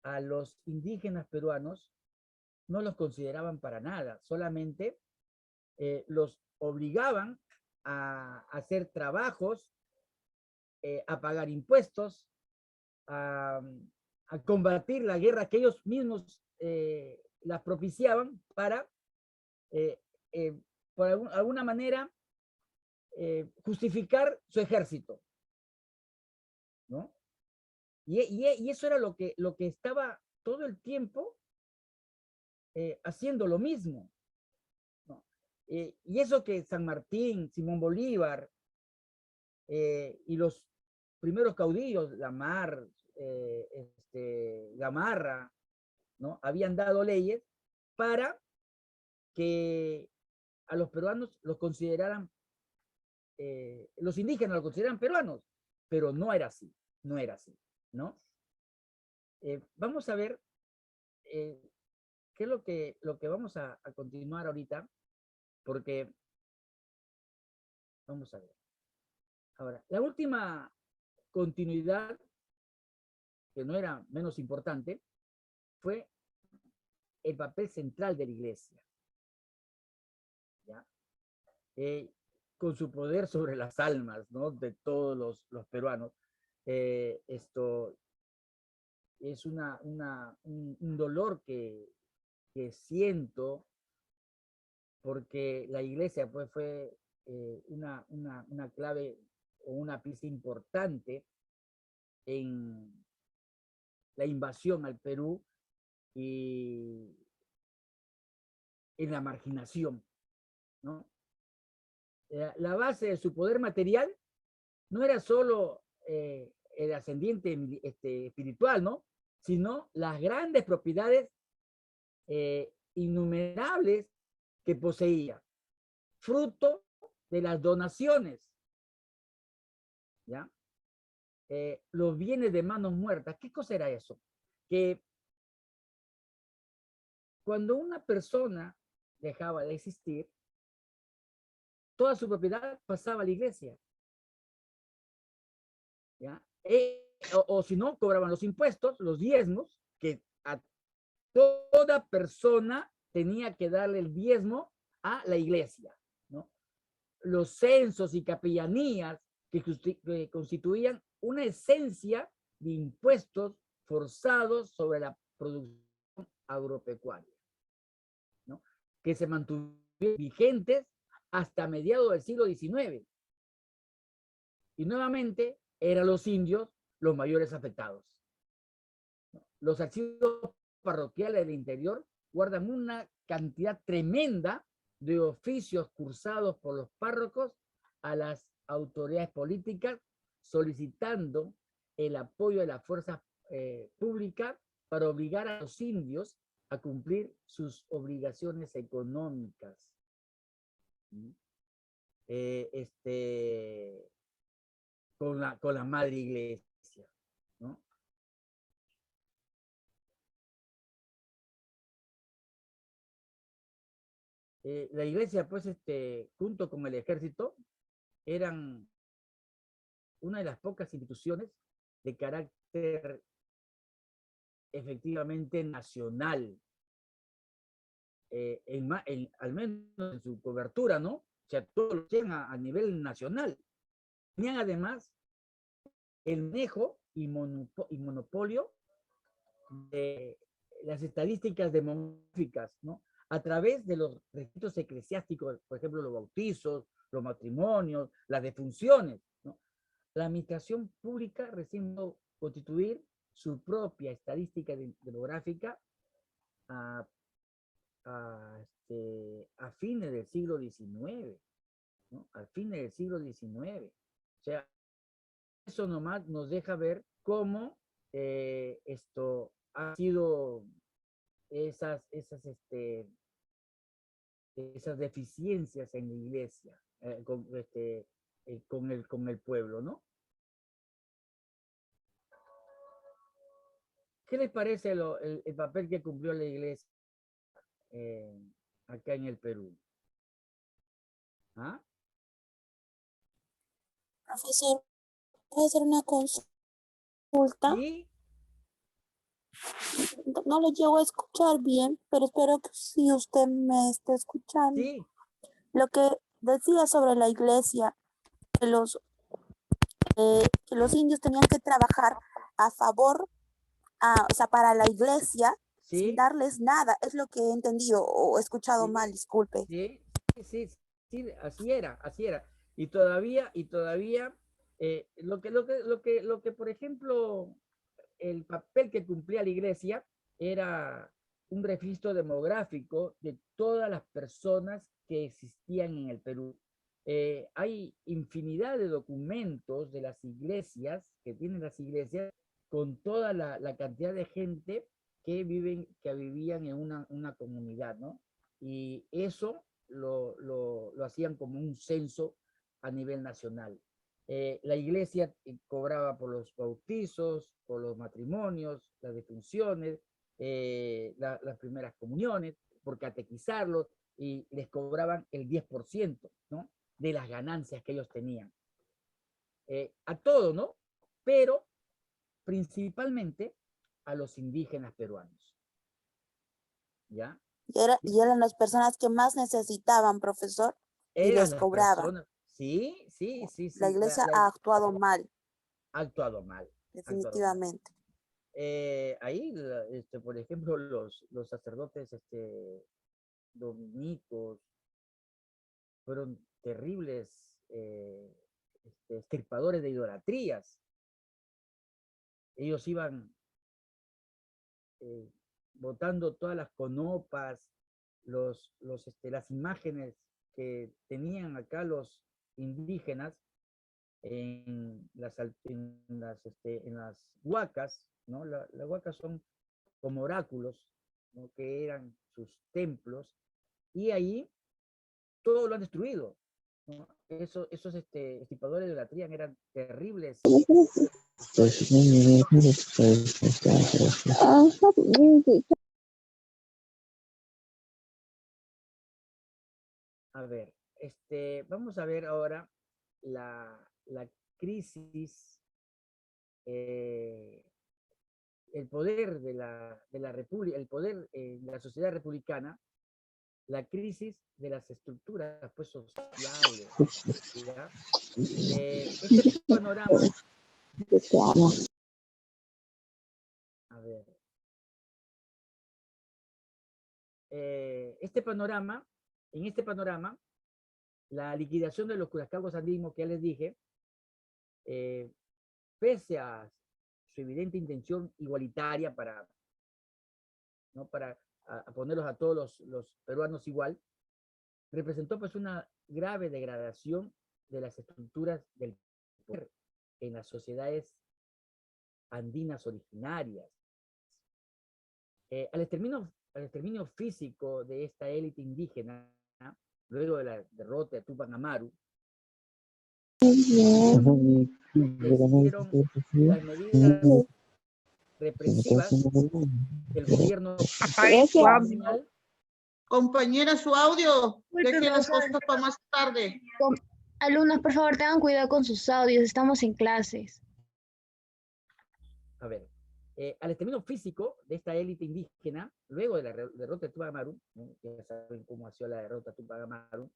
[SPEAKER 1] a los indígenas peruanos no los consideraban para nada, solamente los obligaban a hacer trabajos, a pagar impuestos, a, a combatir la guerra que ellos mismos las propiciaban para, eh, eh, por alguna manera, justificar su ejército, ¿no? Y eso era lo que estaba todo el tiempo haciendo lo mismo, ¿no? Y eso que San Martín, Simón Bolívar y los primeros caudillos, Lamar, Gamarra, ¿no? Habían dado leyes para que a los peruanos los consideraran, los indígenas los consideraran peruanos, pero no era así, no era así, ¿no? Vamos a ver qué es lo que vamos a continuar ahorita, porque vamos a ver. Ahora, la última continuidad, que no era menos importante, fue el papel central de la iglesia, ¿ya? Con su poder sobre las almas, ¿no? De todos los peruanos. Esto es un dolor que siento porque la iglesia pues, fue una clave o una pieza importante en la invasión al Perú y en la marginación, ¿no? La base de su poder material no era solo el ascendiente espiritual, ¿no? Sino las grandes propiedades innumerables que poseía, fruto de las donaciones, ¿ya? Los bienes de manos muertas. ¿Qué cosa era eso? Que cuando una persona dejaba de existir, toda su propiedad pasaba a la iglesia, ¿ya? O si no, cobraban los impuestos, los diezmos, que a toda persona tenía que darle el diezmo a la iglesia, ¿no? Los censos y capellanías que constituían una esencia de impuestos forzados sobre la producción agropecuaria, ¿no? Que se mantuvieron vigentes hasta mediados del siglo XIX. Y nuevamente eran los indios los mayores afectados. Los archivos parroquiales del interior guardan una cantidad tremenda de oficios cursados por los párrocos a las autoridades políticas solicitando el apoyo de la fuerza pública para obligar a los indios a cumplir sus obligaciones económicas. Con la madre iglesia, ¿no? La iglesia, pues, junto con el ejército, eran una de las pocas instituciones de carácter efectivamente nacional, al menos en su cobertura, ¿no? O sea, todos lo tienen a nivel nacional. Tenían además el manejo y monopolio de las estadísticas demográficas, ¿no? A través de los registros eclesiásticos, por ejemplo, los bautizos, los matrimonios, las defunciones, ¿no? La administración pública recién va a constituir su propia estadística demográfica a fines del siglo XIX, ¿no? A fines del siglo XIX. O sea, eso nomás nos deja ver cómo esto ha sido esas deficiencias en la iglesia, con el pueblo, ¿no? ¿Qué les parece el papel que cumplió la iglesia acá en el Perú? ¿Ah?
[SPEAKER 2] Profesor, ¿puedo hacer una consulta?
[SPEAKER 1] ¿Sí?
[SPEAKER 2] No lo llego a escuchar bien, pero espero que si usted me esté escuchando.
[SPEAKER 1] Sí,
[SPEAKER 2] Lo que decía sobre la iglesia, que los indios tenían que trabajar a favor, o sea, para la iglesia, sin
[SPEAKER 1] sí,
[SPEAKER 2] darles nada. Es lo que he entendido o he escuchado
[SPEAKER 1] sí,
[SPEAKER 2] mal, disculpe.
[SPEAKER 1] sí, sí, así era, así era. Y todavía, por ejemplo, el papel que cumplía la iglesia era un registro demográfico de todas las personas que existían en el Perú. Hay infinidad de documentos de las iglesias, que tienen las iglesias, con toda la cantidad de gente que vivían en una comunidad, ¿no? Y eso lo hacían como un censo a nivel nacional. La iglesia cobraba por los bautizos, por los matrimonios, las defunciones, las primeras comuniones, por catequizarlos, y les cobraban el 10%, ¿no? De las ganancias que ellos tenían. A todo, ¿no? Pero principalmente a los indígenas peruanos. ¿Ya?
[SPEAKER 2] Y eran las personas que más necesitaban, profesor, y
[SPEAKER 1] Eran
[SPEAKER 2] les
[SPEAKER 1] las
[SPEAKER 2] cobraban.
[SPEAKER 1] personas. Sí, sí, sí,
[SPEAKER 2] La
[SPEAKER 1] sí.
[SPEAKER 2] iglesia ha actuado mal,
[SPEAKER 1] Ha actuado mal. Ha actuado mal.
[SPEAKER 2] definitivamente.
[SPEAKER 1] Ahí, por ejemplo, los sacerdotes dominicos fueron terribles extirpadores de idolatrías. Ellos iban botando todas las conopas, las imágenes que tenían acá los indígenas en las huacas, ¿no? Las huacas son como oráculos, ¿no? Que eran sus templos, y ahí todo lo han destruido, ¿no? Esos extirpadores de la trían eran terribles. A ver, vamos a ver ahora la crisis, el poder de la república, el poder de la sociedad republicana, la crisis de las estructuras, pues, sociales, ¿ya? Este panorama, a ver, en este panorama, la liquidación de los curacaguas andinos que ya les dije, pese a su evidente intención igualitaria ¿no? para ponerlos a todos los peruanos igual, representó pues una grave degradación de las estructuras del poder en las sociedades andinas originarias. Al exterminio físico de esta élite indígena, luego de la derrota de Tupac Amaru, decidieron las medidas represivas del gobierno colonial.
[SPEAKER 5] Compañera, su audio, deje las cosas para más tarde.
[SPEAKER 6] Alumnos, por favor, tengan cuidado con sus audios, estamos en clases.
[SPEAKER 1] A ver, al exterminio físico de esta élite indígena, luego de la derrota de Tupac Amaru, ¿no? Ya saben cómo ha sido la derrota de Tupac Amaru,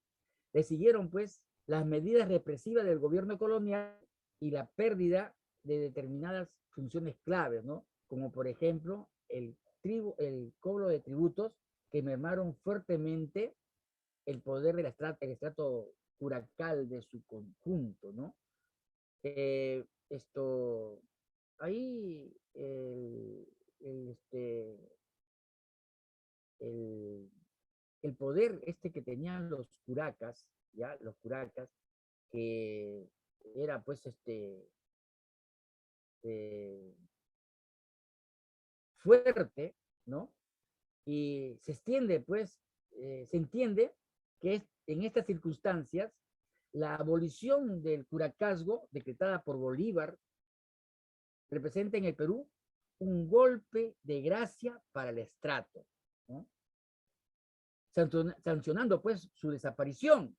[SPEAKER 1] le siguieron pues las medidas represivas del gobierno colonial y la pérdida de determinadas funciones claves, ¿no? Como por ejemplo el cobro de tributos que mermaron fuertemente el poder del estrato curacal de su conjunto, ¿no? Ahí el poder que tenían los curacas, ya, los curacas, que era pues fuerte, ¿no? Y se extiende pues, se entiende que en estas circunstancias la abolición del curacazgo decretada por Bolívar representa en el Perú un golpe de gracia para el estrato, ¿no? Sancionando pues su desaparición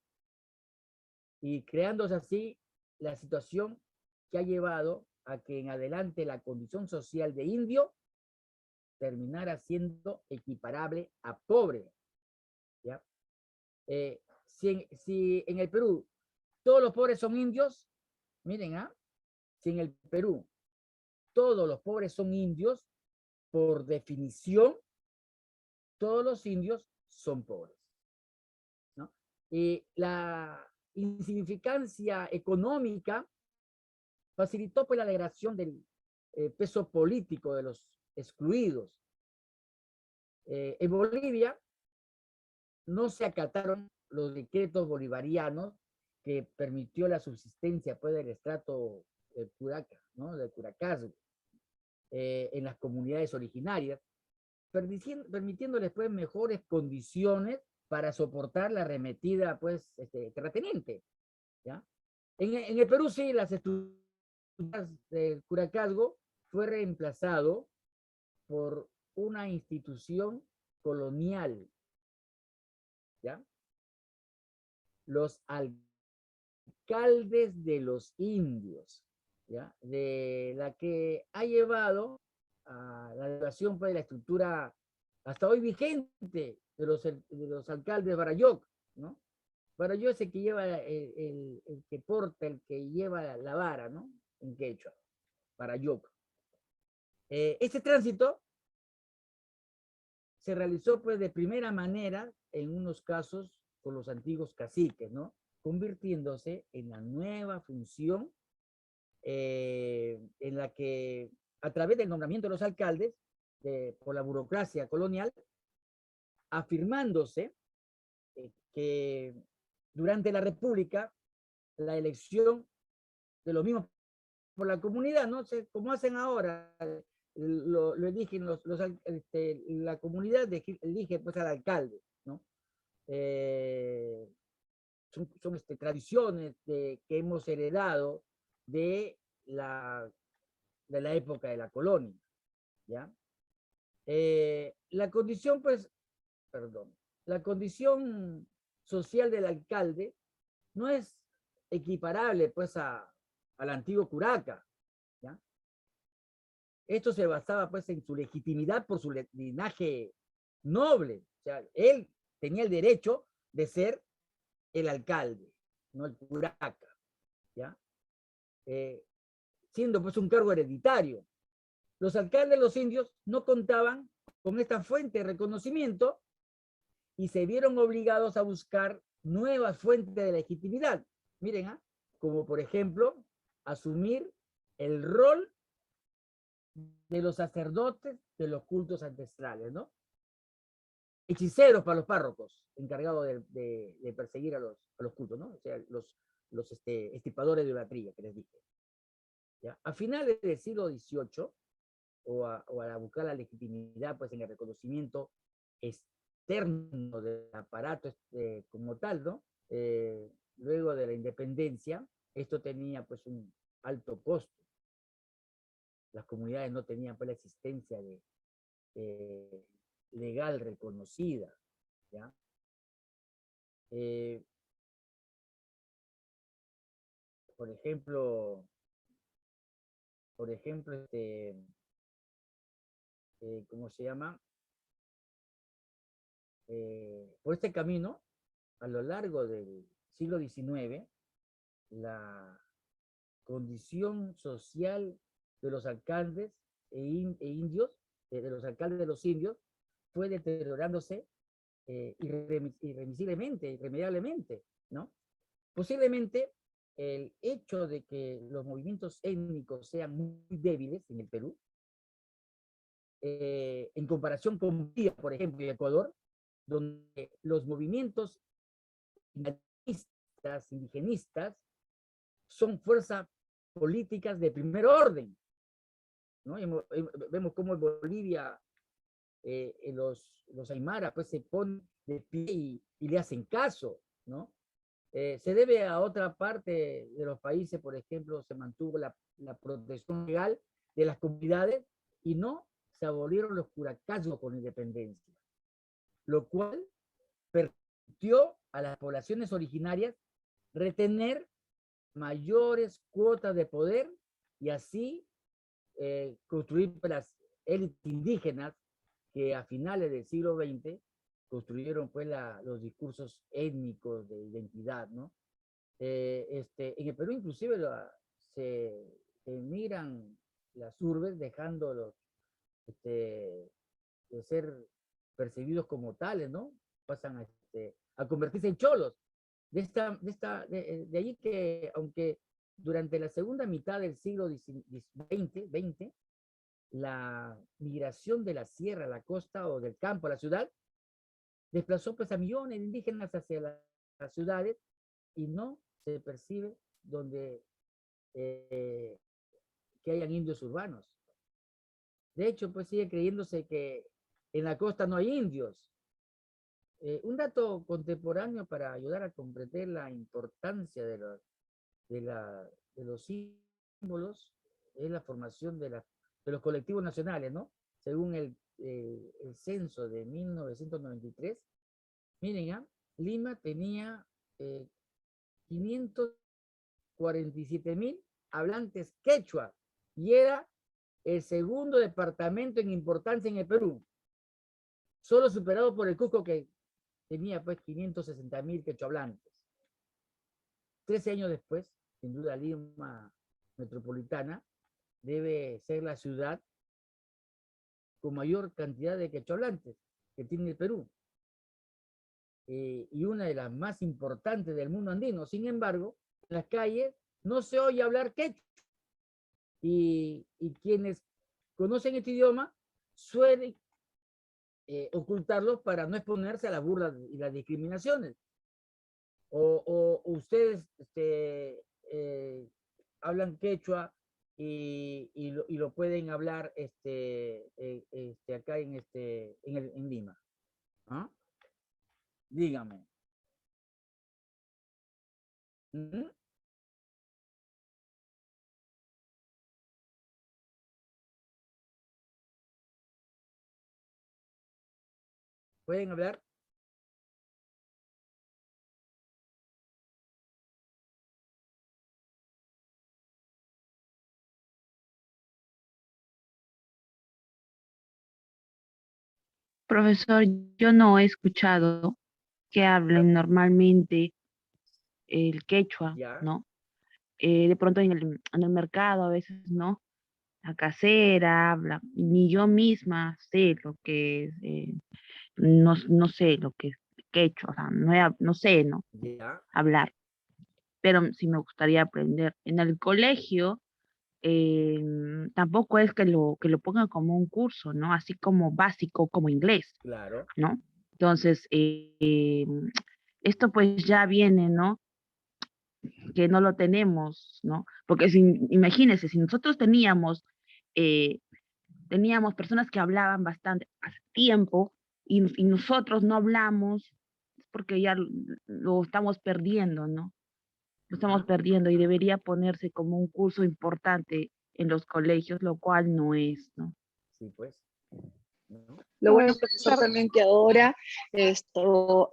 [SPEAKER 1] y creándose así la situación que ha llevado a que en adelante la condición social de indio terminara siendo equiparable a pobre, ¿ya? Si en el Perú todos los pobres son indios, miren, si en el Perú todos los pobres son indios, por definición, todos los indios son pobres, ¿no? Y la insignificancia económica facilitó pues la degradación del peso político de los excluidos. En Bolivia no se acataron los decretos bolivarianos que permitió la subsistencia pues, del estrato de curaca, ¿no? Del curacazgo, en las comunidades originarias, permitiéndoles pues, mejores condiciones para soportar la arremetida pues, terrateniente, ¿ya? En el Perú sí, las estructuras del curacazgo fue reemplazado por una institución colonial, ¿ya? Los alcaldes de los indios, ¿ya? De la que ha llevado a la elevación pues, de la estructura hasta hoy vigente de los alcaldes de Barayoc, ¿no? Barayoc es el que lleva, el que porta, el que lleva la vara, ¿no? En quechua, Barayoc. Este tránsito se realizó pues de primera manera en unos casos con los antiguos caciques, ¿no? Convirtiéndose en la nueva función en la que a través del nombramiento de los alcaldes por la burocracia colonial, afirmándose que durante la República la elección de los mismos por la comunidad, no sé, como hacen ahora, lo eligen la comunidad elige pues al alcalde, ¿no? Son tradiciones que hemos heredado de la época de la colonia, ¿ya? La condición, pues, perdón, la condición social del alcalde no es equiparable, pues, al antiguo curaca, ¿ya? Esto se basaba, pues, en su legitimidad por su linaje noble, o sea, él tenía el derecho de ser el alcalde, no el curaca, ¿ya? Siendo, pues, un cargo hereditario. Los alcaldes de los indios no contaban con esta fuente de reconocimiento y se vieron obligados a buscar nuevas fuentes de legitimidad. Miren, como por ejemplo, asumir el rol de los sacerdotes de los cultos ancestrales, ¿no? Hechiceros para los párrocos, encargados de perseguir a los cultos, ¿no? O sea, los estipadores de idolatría que les dije. ¿Ya? A finales del siglo XVIII, o a buscar la legitimidad pues, en el reconocimiento externo del aparato como tal, ¿no? Luego de la independencia, esto tenía pues un alto costo. Las comunidades no tenían pues, la existencia legal reconocida, ¿ya? Por ejemplo, ¿cómo se llama? Por este camino, a lo largo del siglo XIX, la condición social de los alcaldes indios, de los alcaldes de los indios, fue deteriorándose irremediablemente, ¿no? Posiblemente el hecho de que los movimientos étnicos sean muy débiles en el Perú, en comparación con Bolivia, por ejemplo, y Ecuador, donde los movimientos indigenistas son fuerzas políticas de primer orden, ¿no? Vemos cómo en Bolivia los aymara pues se ponen de pie y le hacen caso, ¿no? Se debe a otra parte de los países, por ejemplo, se mantuvo la protección legal de las comunidades y no se abolieron los curacazgos con independencia, lo cual permitió a las poblaciones originarias retener mayores cuotas de poder y así construir las élites indígenas que a finales del siglo XX construyeron pues los discursos étnicos de identidad, ¿no? En el Perú inclusive se emigran las urbes dejando de ser percibidos como tales, ¿no? Pasan a convertirse en cholos. De ahí que, aunque durante la segunda mitad del siglo XX, la migración de la sierra a la costa o del campo a la ciudad desplazó pues a millones de indígenas hacia las ciudades y no se percibe donde que hayan indios urbanos. De hecho, pues sigue creyéndose que en la costa no hay indios. Un dato contemporáneo para ayudar a comprender la importancia de los símbolos es la formación de los colectivos nacionales, ¿no? Según el censo de 1993, miren, ¿eh? Lima tenía 547,000 hablantes quechua y era el segundo departamento en importancia en el Perú, solo superado por el Cusco, que tenía pues 560,000 quechohablantes. 13 años después, sin duda Lima metropolitana debe ser la ciudad con mayor cantidad de quechohablantes que tiene el Perú, y una de las más importantes del mundo andino. Sin embargo, en las calles no se oye hablar quechua, y quienes conocen este idioma suelen ocultarlo para no exponerse a las burlas y las discriminaciones. O ustedes hablan quechua y lo pueden hablar acá en Lima. ¿Ah? Dígame. ¿Mm? ¿Pueden hablar?
[SPEAKER 7] Profesor, yo no he escuchado que hablen normalmente el quechua,
[SPEAKER 1] Ya.
[SPEAKER 7] ¿no? De pronto en el mercado a veces, ¿no? La casera habla, ni yo misma sé lo que es, no sé lo que es quechua, o sea, no sé, ¿no?
[SPEAKER 1] Ya.
[SPEAKER 7] Hablar, pero sí me gustaría aprender. En el colegio tampoco es que lo pongan como un curso, ¿no? Así como básico, como inglés,
[SPEAKER 1] Claro.
[SPEAKER 7] ¿no? Entonces, esto pues ya viene, ¿no? que no lo tenemos, ¿no? Porque imagínense, si nosotros teníamos personas que hablaban bastante hace tiempo y nosotros no hablamos, es porque ya lo estamos perdiendo, ¿no? Lo estamos perdiendo y debería ponerse como un curso importante en los colegios, lo cual no es, ¿no?
[SPEAKER 1] Sí, pues. ¿No?
[SPEAKER 8] Lo bueno, profesor, también que ahora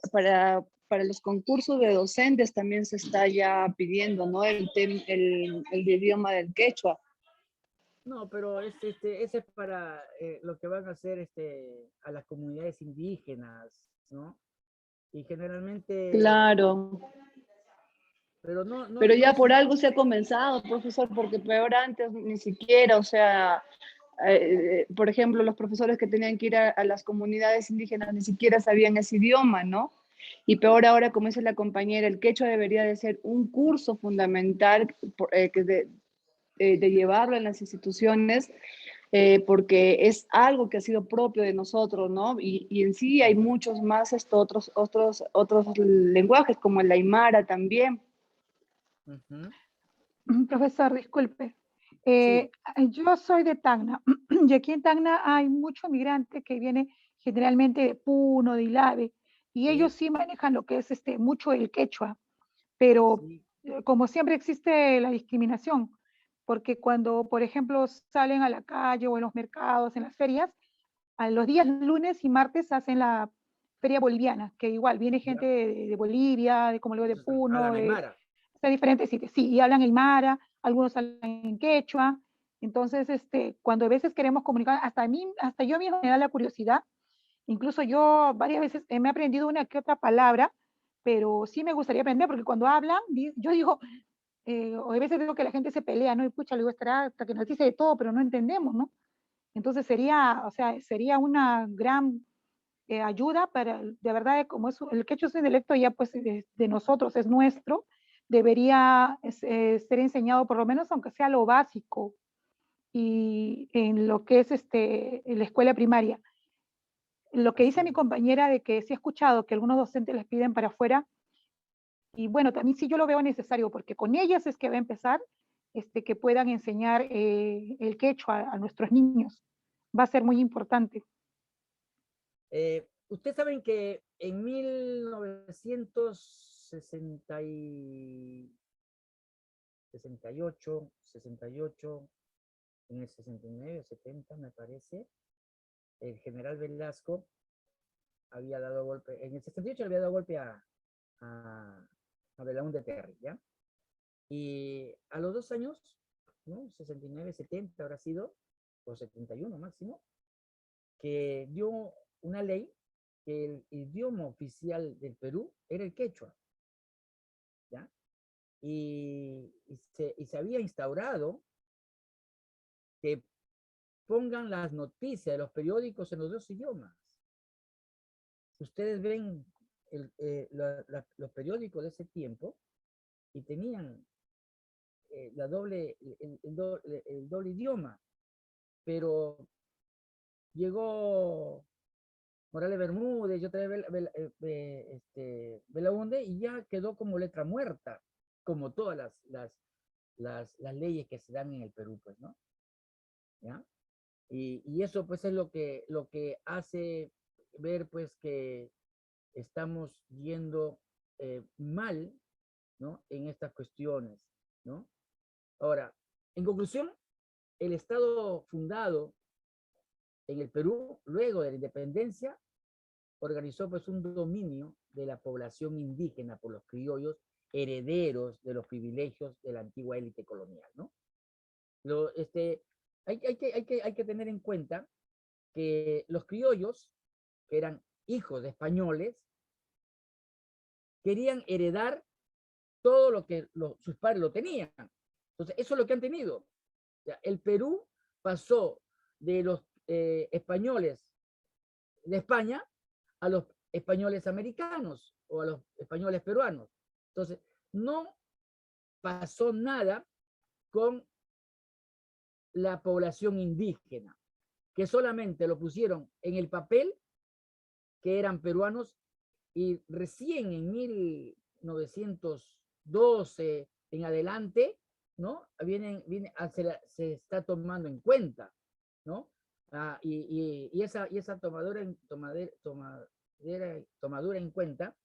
[SPEAKER 8] para los concursos de docentes también se está ya pidiendo, ¿no? El idioma del quechua.
[SPEAKER 1] No, pero ese es para lo que van a hacer a las comunidades indígenas, ¿no? Y generalmente...
[SPEAKER 8] Claro.
[SPEAKER 1] Pero no
[SPEAKER 8] Pero ya
[SPEAKER 1] es
[SPEAKER 8] por algo se ha comenzado, profesor, porque peor antes ni siquiera, o sea, por ejemplo, los profesores que tenían que ir a las comunidades indígenas ni siquiera sabían ese idioma, ¿no? Y peor ahora, como dice la compañera, el quechua debería de ser un curso fundamental de llevarlo en las instituciones, porque es algo que ha sido propio de nosotros, ¿no? Y en sí hay muchos más otros lenguajes, como el aymara también.
[SPEAKER 4] Profesor, disculpe.
[SPEAKER 1] Sí.
[SPEAKER 4] Yo soy de Tacna y aquí en Tacna hay muchos migrantes que vienen generalmente de Puno, de Ilave, y ellos sí manejan lo que es mucho el quechua, pero
[SPEAKER 1] Sí.
[SPEAKER 4] como siempre existe la discriminación, porque cuando, por ejemplo, salen a la calle o en los mercados, en las ferias, a los días lunes y martes hacen la feria boliviana, que igual viene gente de Bolivia, de como le digo, de Puno,
[SPEAKER 1] Hablan
[SPEAKER 4] de
[SPEAKER 1] aymara.
[SPEAKER 4] diferentes sitios, sí, y hablan aymara, algunos hablan en quechua. Entonces, cuando a veces queremos comunicar, hasta yo mismo me da la curiosidad, incluso yo varias veces me he aprendido una que otra palabra, pero sí me gustaría aprender, porque cuando hablan, yo digo, o a veces veo que la gente se pelea, ¿no? Y pucha, le digo, estará hasta que nos dice de todo, pero no entendemos, ¿no? Entonces sería una gran ayuda para, de verdad, como es, el quechua es un dialecto ya pues de nosotros, es nuestro, debería ser enseñado por lo menos aunque sea lo básico y en lo que es en la escuela primaria. Lo que dice mi compañera de que sí he escuchado que algunos docentes les piden para afuera, y bueno, también sí yo lo veo necesario, porque con ellas es que va a empezar que puedan enseñar el quechua a nuestros niños. Va a ser muy importante.
[SPEAKER 1] Ustedes saben que en 1968, 68, en el 69, 70 me parece, el general Velasco había dado golpe, en el 68 le había dado golpe a Belaúnde Terry, ¿ya? Y a los 2 años, ¿no? 69, 70 habrá sido, o 71 máximo, que dio una ley que el idioma oficial del Perú era el quechua, ¿ya? Y se había instaurado que pongan las noticias de los periódicos en los 2 idiomas. Ustedes ven los periódicos de ese tiempo y tenían el doble idioma, pero llegó Morales Bermúdez, yo traía Belaúnde, y ya quedó como letra muerta, como todas las leyes que se dan en el Perú, pues, ¿no? ¿Ya? Y eso, pues, es lo que hace ver, pues, que estamos yendo mal, ¿no? En estas cuestiones, ¿no? Ahora, en conclusión, el Estado fundado en el Perú, luego de la independencia, organizó pues un dominio de la población indígena por los criollos, herederos de los privilegios de la antigua élite colonial, ¿no? Hay que tener en cuenta que los criollos, que eran hijos de españoles, querían heredar todo lo que sus padres lo tenían. Entonces, eso es lo que han tenido. O sea, el Perú pasó de los españoles de España a los españoles americanos o a los españoles peruanos. Entonces, no pasó nada con la población indígena, que solamente lo pusieron en el papel que eran peruanos, y recién en 1910 12 en adelante, ¿no? Se está tomando en cuenta, ¿no? Y esa tomadura en cuenta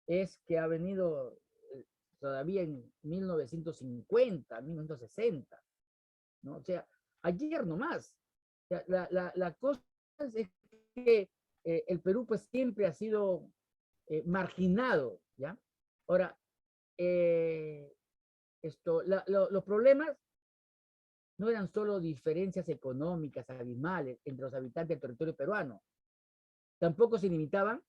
[SPEAKER 1] es que ha venido todavía en 1950, 1960, ¿no? O sea, ayer nomás. O sea, la cosa es que el Perú pues siempre ha sido marginado, ¿ya? Ahora, los problemas no eran solo diferencias económicas abismales entre los habitantes del territorio peruano, tampoco se limitaban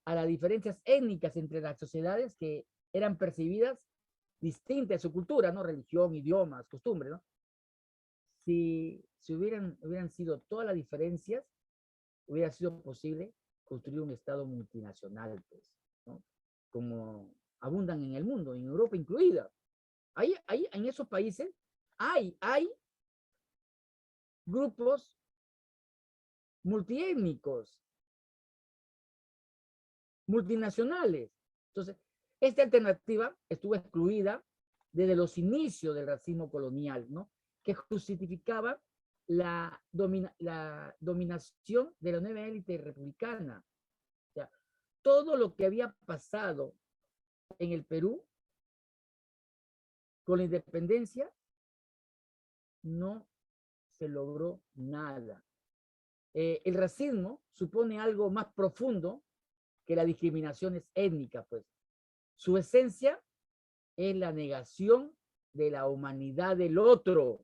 [SPEAKER 1] a las diferencias étnicas entre las sociedades que eran percibidas distintas de su cultura, ¿no? Religión, idiomas, costumbres, ¿no? Si hubieran sido todas las diferencias, hubiera sido posible construir un Estado multinacional, pues, ¿no? Como abundan en el mundo, en Europa incluida. En esos países hay grupos multiétnicos, multinacionales. Entonces, esta alternativa estuvo excluida desde los inicios del racismo colonial, ¿no? Que justificaba la dominación de la nueva élite republicana. O sea, todo lo que había pasado en el Perú con la independencia no se logró nada. El racismo supone algo más profundo que las discriminaciones étnicas, pues. Su esencia es la negación de la humanidad del otro,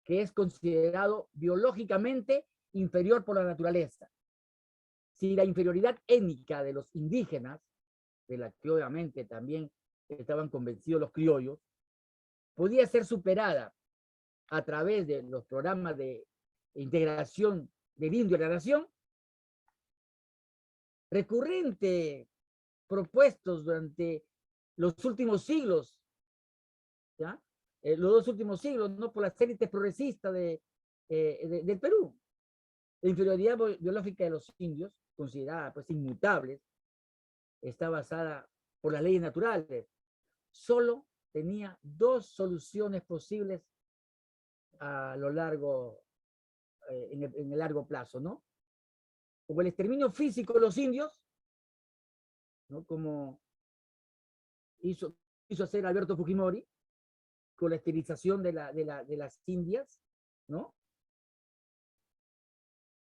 [SPEAKER 1] que es considerado biológicamente inferior por la naturaleza. Si la inferioridad étnica de los indígenas, de la que obviamente también estaban convencidos los criollos, podía ser superada a través de los programas de integración del indio en la nación, recurrente propuestos durante los últimos siglos, ¿ya? Los dos últimos siglos, no por las élites progresistas del Perú. La inferioridad biológica de los indios, considerada pues inmutable, está basada por las leyes naturales. Solo tenía dos soluciones posibles a lo largo, en el largo plazo, ¿no? Como el exterminio físico de los indios, ¿no? Como hizo hacer Alberto Fujimori, con la esterilización de las indias, ¿no?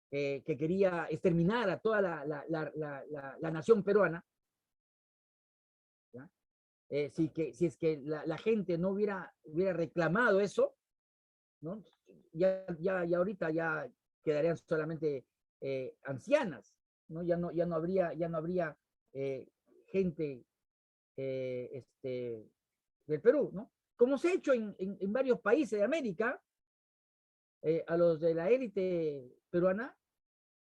[SPEAKER 1] Que quería exterminar a toda la nación peruana, ¿ya? Si es que la gente no hubiera reclamado eso, ¿no? Ya ahorita ya quedarían solamente ancianas, ¿no? Ya no habría gente del Perú, ¿no? Como se ha hecho en varios países de América, a los de la élite peruana,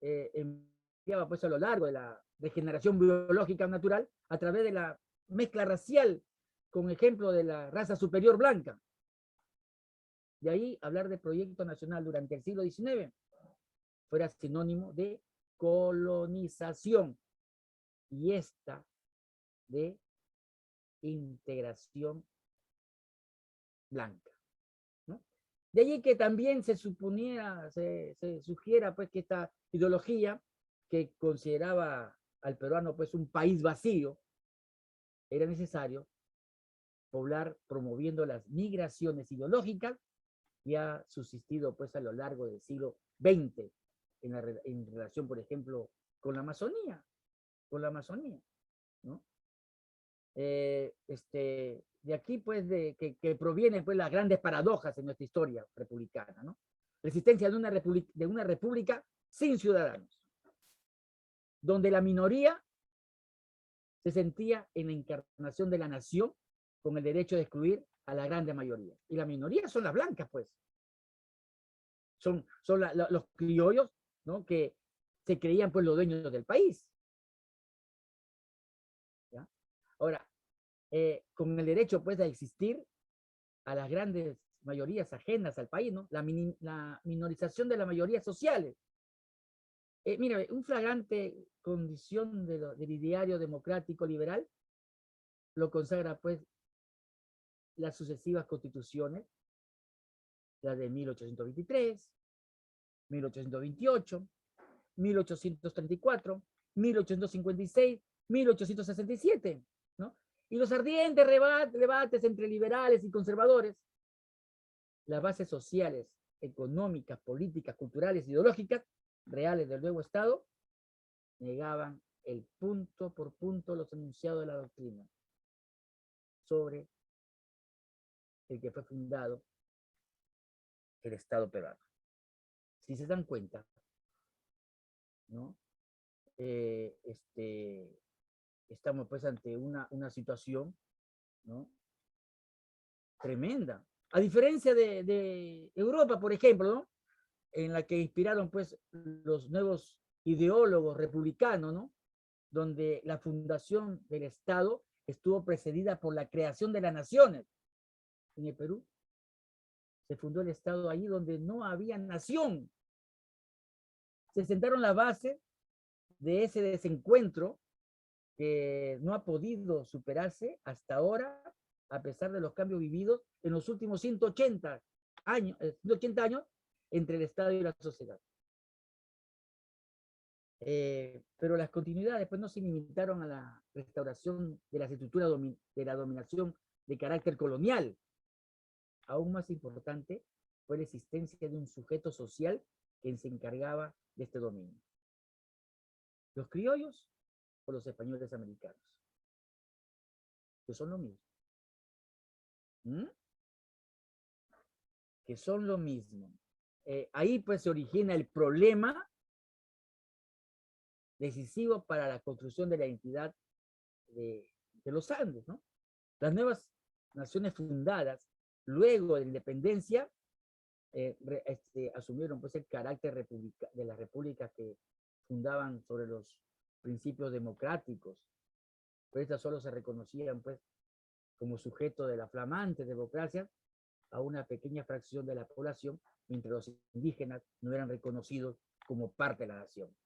[SPEAKER 1] enviaba pues a lo largo de la regeneración biológica natural a través de la mezcla racial, con ejemplo de la raza superior blanca. De ahí hablar de proyecto nacional durante el siglo XIX fuera sinónimo de colonización y esta de integración blanca, ¿no? De allí que también se sugiera pues que esta ideología que consideraba al peruano pues un país vacío, era necesario poblar promoviendo las migraciones ideológicas que ha subsistido pues a lo largo del siglo XX en relación, por ejemplo, con la Amazonía, ¿no? De aquí pues que provienen pues las grandes paradojas en nuestra historia republicana, ¿no? La existencia de una república sin ciudadanos, donde la minoría se sentía en la encarnación de la nación con el derecho de excluir a la grande mayoría. Y la minoría son las blancas, pues. Son los criollos, ¿no? Que se creían pues los dueños del país. ¿Ya? Ahora, con el derecho pues a existir a las grandes mayorías ajenas al país, ¿no? La minorización de las mayorías sociales. Mira, un flagrante condición del ideario democrático liberal lo consagra pues las sucesivas constituciones, la de 1823, 1828, 1834, 1856, 1867, ¿no? Y los ardientes debates entre liberales y conservadores, las bases sociales, económicas, políticas, culturales, ideológicas, reales del nuevo Estado, negaban el punto por punto los enunciados de la doctrina sobre el que fue fundado el Estado peruano. Si se dan cuenta, ¿no? Estamos pues ante una situación, ¿no? Tremenda. A diferencia de Europa, por ejemplo, ¿no? En la que inspiraron pues los nuevos ideólogos republicanos, ¿no? Donde la fundación del Estado estuvo precedida por la creación de las naciones. En el Perú se fundó el Estado allí donde no había nación. Se sentaron la base de ese desencuentro que no ha podido superarse hasta ahora, a pesar de los cambios vividos en los últimos 180 años entre el Estado y la sociedad. Pero las continuidades pues, no se limitaron a la restauración de las estructuras de la dominación de carácter colonial. Aún más importante fue la existencia de un sujeto social que se encargaba de este dominio. ¿Los criollos o los españoles americanos? Que son lo mismo. Que son lo mismo. Ahí pues se origina el problema decisivo para la construcción de la identidad de los Andes, ¿no? Las nuevas naciones fundadas luego de la independencia asumieron pues el carácter de las repúblicas que fundaban sobre los principios democráticos. Pero estas solo se reconocían pues como sujeto de la flamante democracia a una pequeña fracción de la población, mientras los indígenas no eran reconocidos como parte de la nación.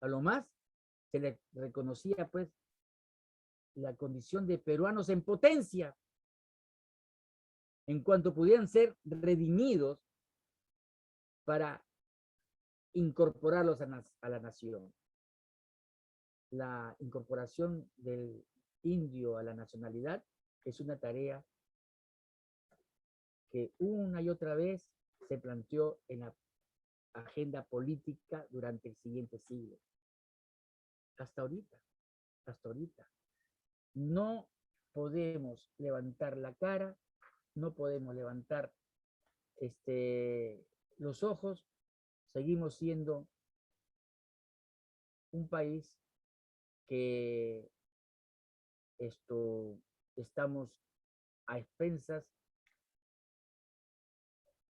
[SPEAKER 1] A lo más se le reconocía pues la condición de peruanos en potencia, en cuanto pudieran ser redimidos para incorporarlos a la nación. La incorporación del indio a la nacionalidad es una tarea que una y otra vez se planteó en la agenda política durante el siguiente siglo. Hasta ahorita. No podemos levantar la cara, no podemos levantar los ojos, seguimos siendo un país que estamos a expensas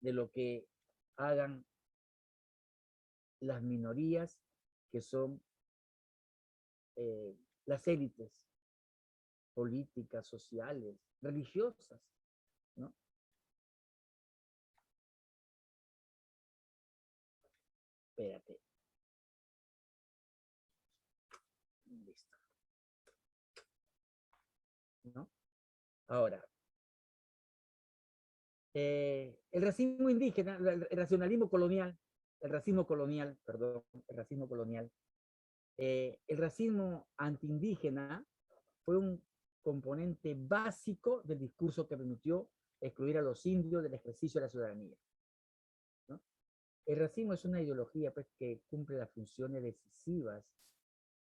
[SPEAKER 1] de lo que hagan las minorías, que son las élites políticas, sociales, religiosas, ¿no? Espérate. Listo. ¿No? Ahora, el racismo indígena, el racismo colonial, el racismo antiindígena fue un componente básico del discurso que permitió excluir a los indios del ejercicio de la ciudadanía, ¿no? El racismo es una ideología pues, que cumple las funciones decisivas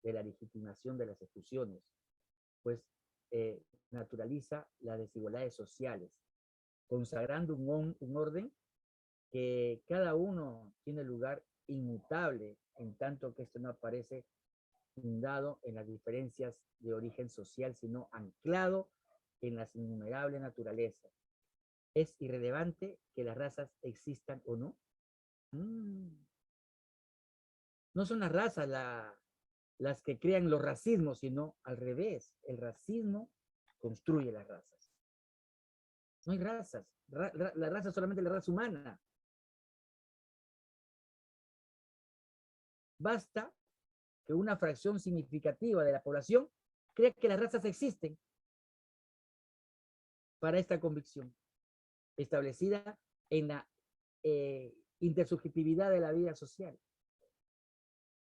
[SPEAKER 1] de la legitimación de las exclusiones, pues naturaliza las desigualdades sociales, consagrando un orden que cada uno tiene lugar inmutable, en tanto que esto no aparece fundado en las diferencias de origen social, sino anclado en las innumerables naturalezas. ¿Es irrelevante que las razas existan o no? No son las razas las que crean los racismos, sino al revés. El racismo construye las razas. No hay razas. La raza es solamente la raza humana. Basta que una fracción significativa de la población crea que las razas existen para esta convicción, establecida en la intersubjetividad de la vida social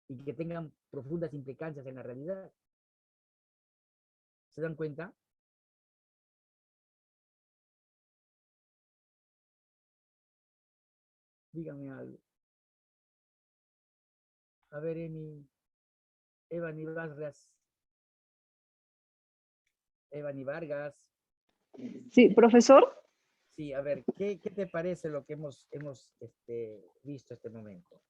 [SPEAKER 1] y que tengan profundas implicancias en la realidad. ¿Se dan cuenta? Díganme algo. A ver, Evany Vargas. Evany Vargas.
[SPEAKER 8] Sí, profesor.
[SPEAKER 1] Sí, a ver, ¿qué te parece lo que hemos visto este momento?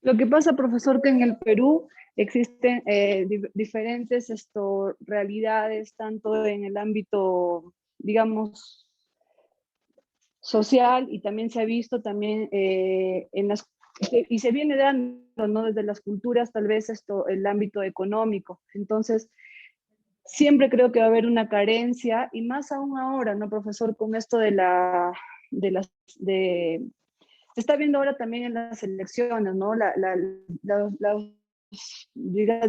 [SPEAKER 8] Lo que pasa, profesor, que en el Perú existen diferentes realidades, tanto en el ámbito, digamos, social, y también se ha visto también y se viene dando, ¿no? Desde las culturas, tal vez el ámbito económico. Entonces, siempre creo que va a haber una carencia, y más aún ahora, ¿no, profesor? Con esto se está viendo ahora también en las elecciones, ¿no? Las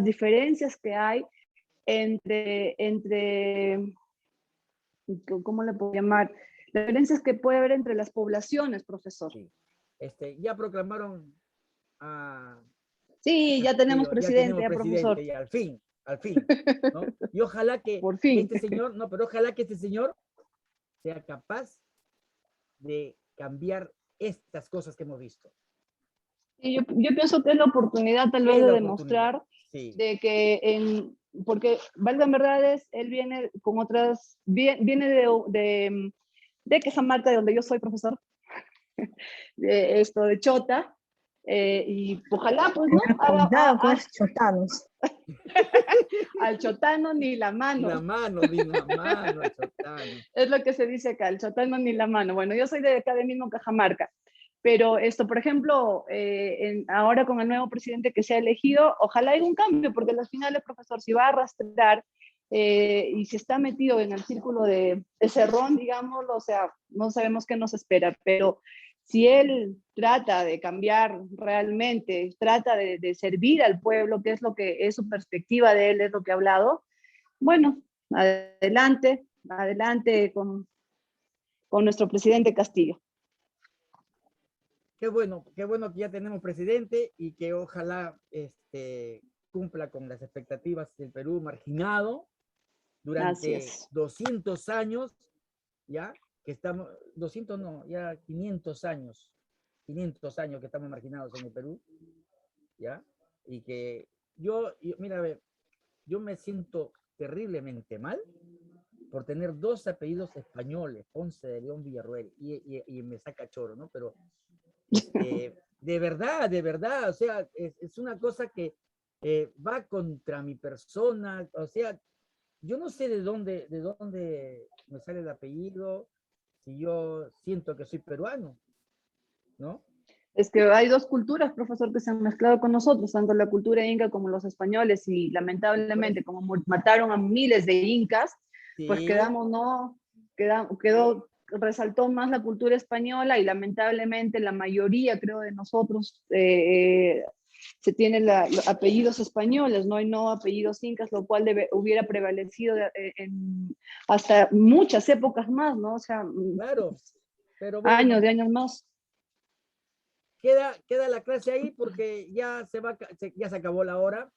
[SPEAKER 8] diferencias que hay entre, ¿cómo le puedo llamar? Las diferencias que puede haber entre las poblaciones, profesor.
[SPEAKER 1] Sí. Ya proclamaron a...
[SPEAKER 8] Sí, ya tenemos
[SPEAKER 1] ya
[SPEAKER 8] presidente,
[SPEAKER 1] tenemos
[SPEAKER 8] profesor.
[SPEAKER 1] y al fin, ¿no? Y ojalá que
[SPEAKER 8] Por fin.
[SPEAKER 1] este señor, no, pero ojalá que este señor sea capaz de cambiar estas cosas que hemos visto.
[SPEAKER 8] Y yo pienso que es la oportunidad tal vez de demostrar de que porque valgan verdades, él viene con otras, viene de Cajamarca, de donde yo soy profesor, de Chota, y ojalá pues no
[SPEAKER 3] Cuidado con esos chotanos.
[SPEAKER 8] al chotano ni la mano.
[SPEAKER 1] Ni la mano, al chotano.
[SPEAKER 8] Es lo que se dice acá, el chotano ni la mano. Bueno, yo soy de acá de mismo Cajamarca, pero por ejemplo, ahora con el nuevo presidente que se ha elegido, ojalá haya un cambio, porque al final el profesor, si va a arrastrar y si está metido en el círculo de Cerrón, digámoslo, o sea, no sabemos qué nos espera, pero si él trata de cambiar realmente, trata de servir al pueblo, que es lo que es su perspectiva de él, es lo que ha hablado, bueno, adelante con nuestro presidente Castillo.
[SPEAKER 1] Qué bueno que ya tenemos presidente y que ojalá cumpla con las expectativas del Perú marginado durante 200 años, ¿ya? Que estamos, 200 no, ya 500 años que estamos marginados en el Perú, ¿ya? Y que mira, a ver, yo me siento terriblemente mal por tener dos apellidos españoles, Ponce de León Villarroel, y me saca choro, ¿no? Pero de verdad, o sea, es una cosa que va contra mi persona, o sea, yo no sé de dónde me sale el apellido, si yo siento que soy peruano, ¿no?
[SPEAKER 8] Es que hay dos culturas, profesor, que se han mezclado con nosotros, tanto la cultura inca como los españoles, y lamentablemente como mataron a miles de incas, sí, pues resaltó más la cultura española, y lamentablemente la mayoría, creo, de nosotros se tienen apellidos españoles, ¿no? Y no apellidos incas, lo cual hubiera prevalecido hasta muchas épocas más, ¿no? O sea,
[SPEAKER 1] claro, pero bueno,
[SPEAKER 8] años más.
[SPEAKER 1] Queda la clase ahí porque ya se acabó la hora.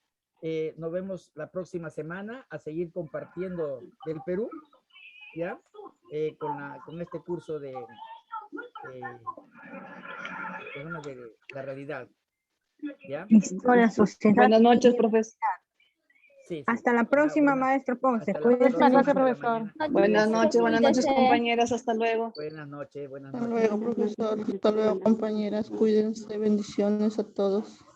[SPEAKER 1] Nos vemos la próxima semana a seguir compartiendo del Perú, ¿ya? Con este curso de la realidad, ¿ya?
[SPEAKER 3] Historia, sociedad.
[SPEAKER 8] Buenas noches, profesor.
[SPEAKER 1] Sí.
[SPEAKER 3] Hasta la próxima, maestro Ponce.
[SPEAKER 4] Gracias, profesor.
[SPEAKER 8] Buenas noches, compañeras. Hasta luego.
[SPEAKER 1] Buenas noches.
[SPEAKER 5] Hasta luego, profesor. Hasta luego, compañeras. Cuídense. Bendiciones a todos.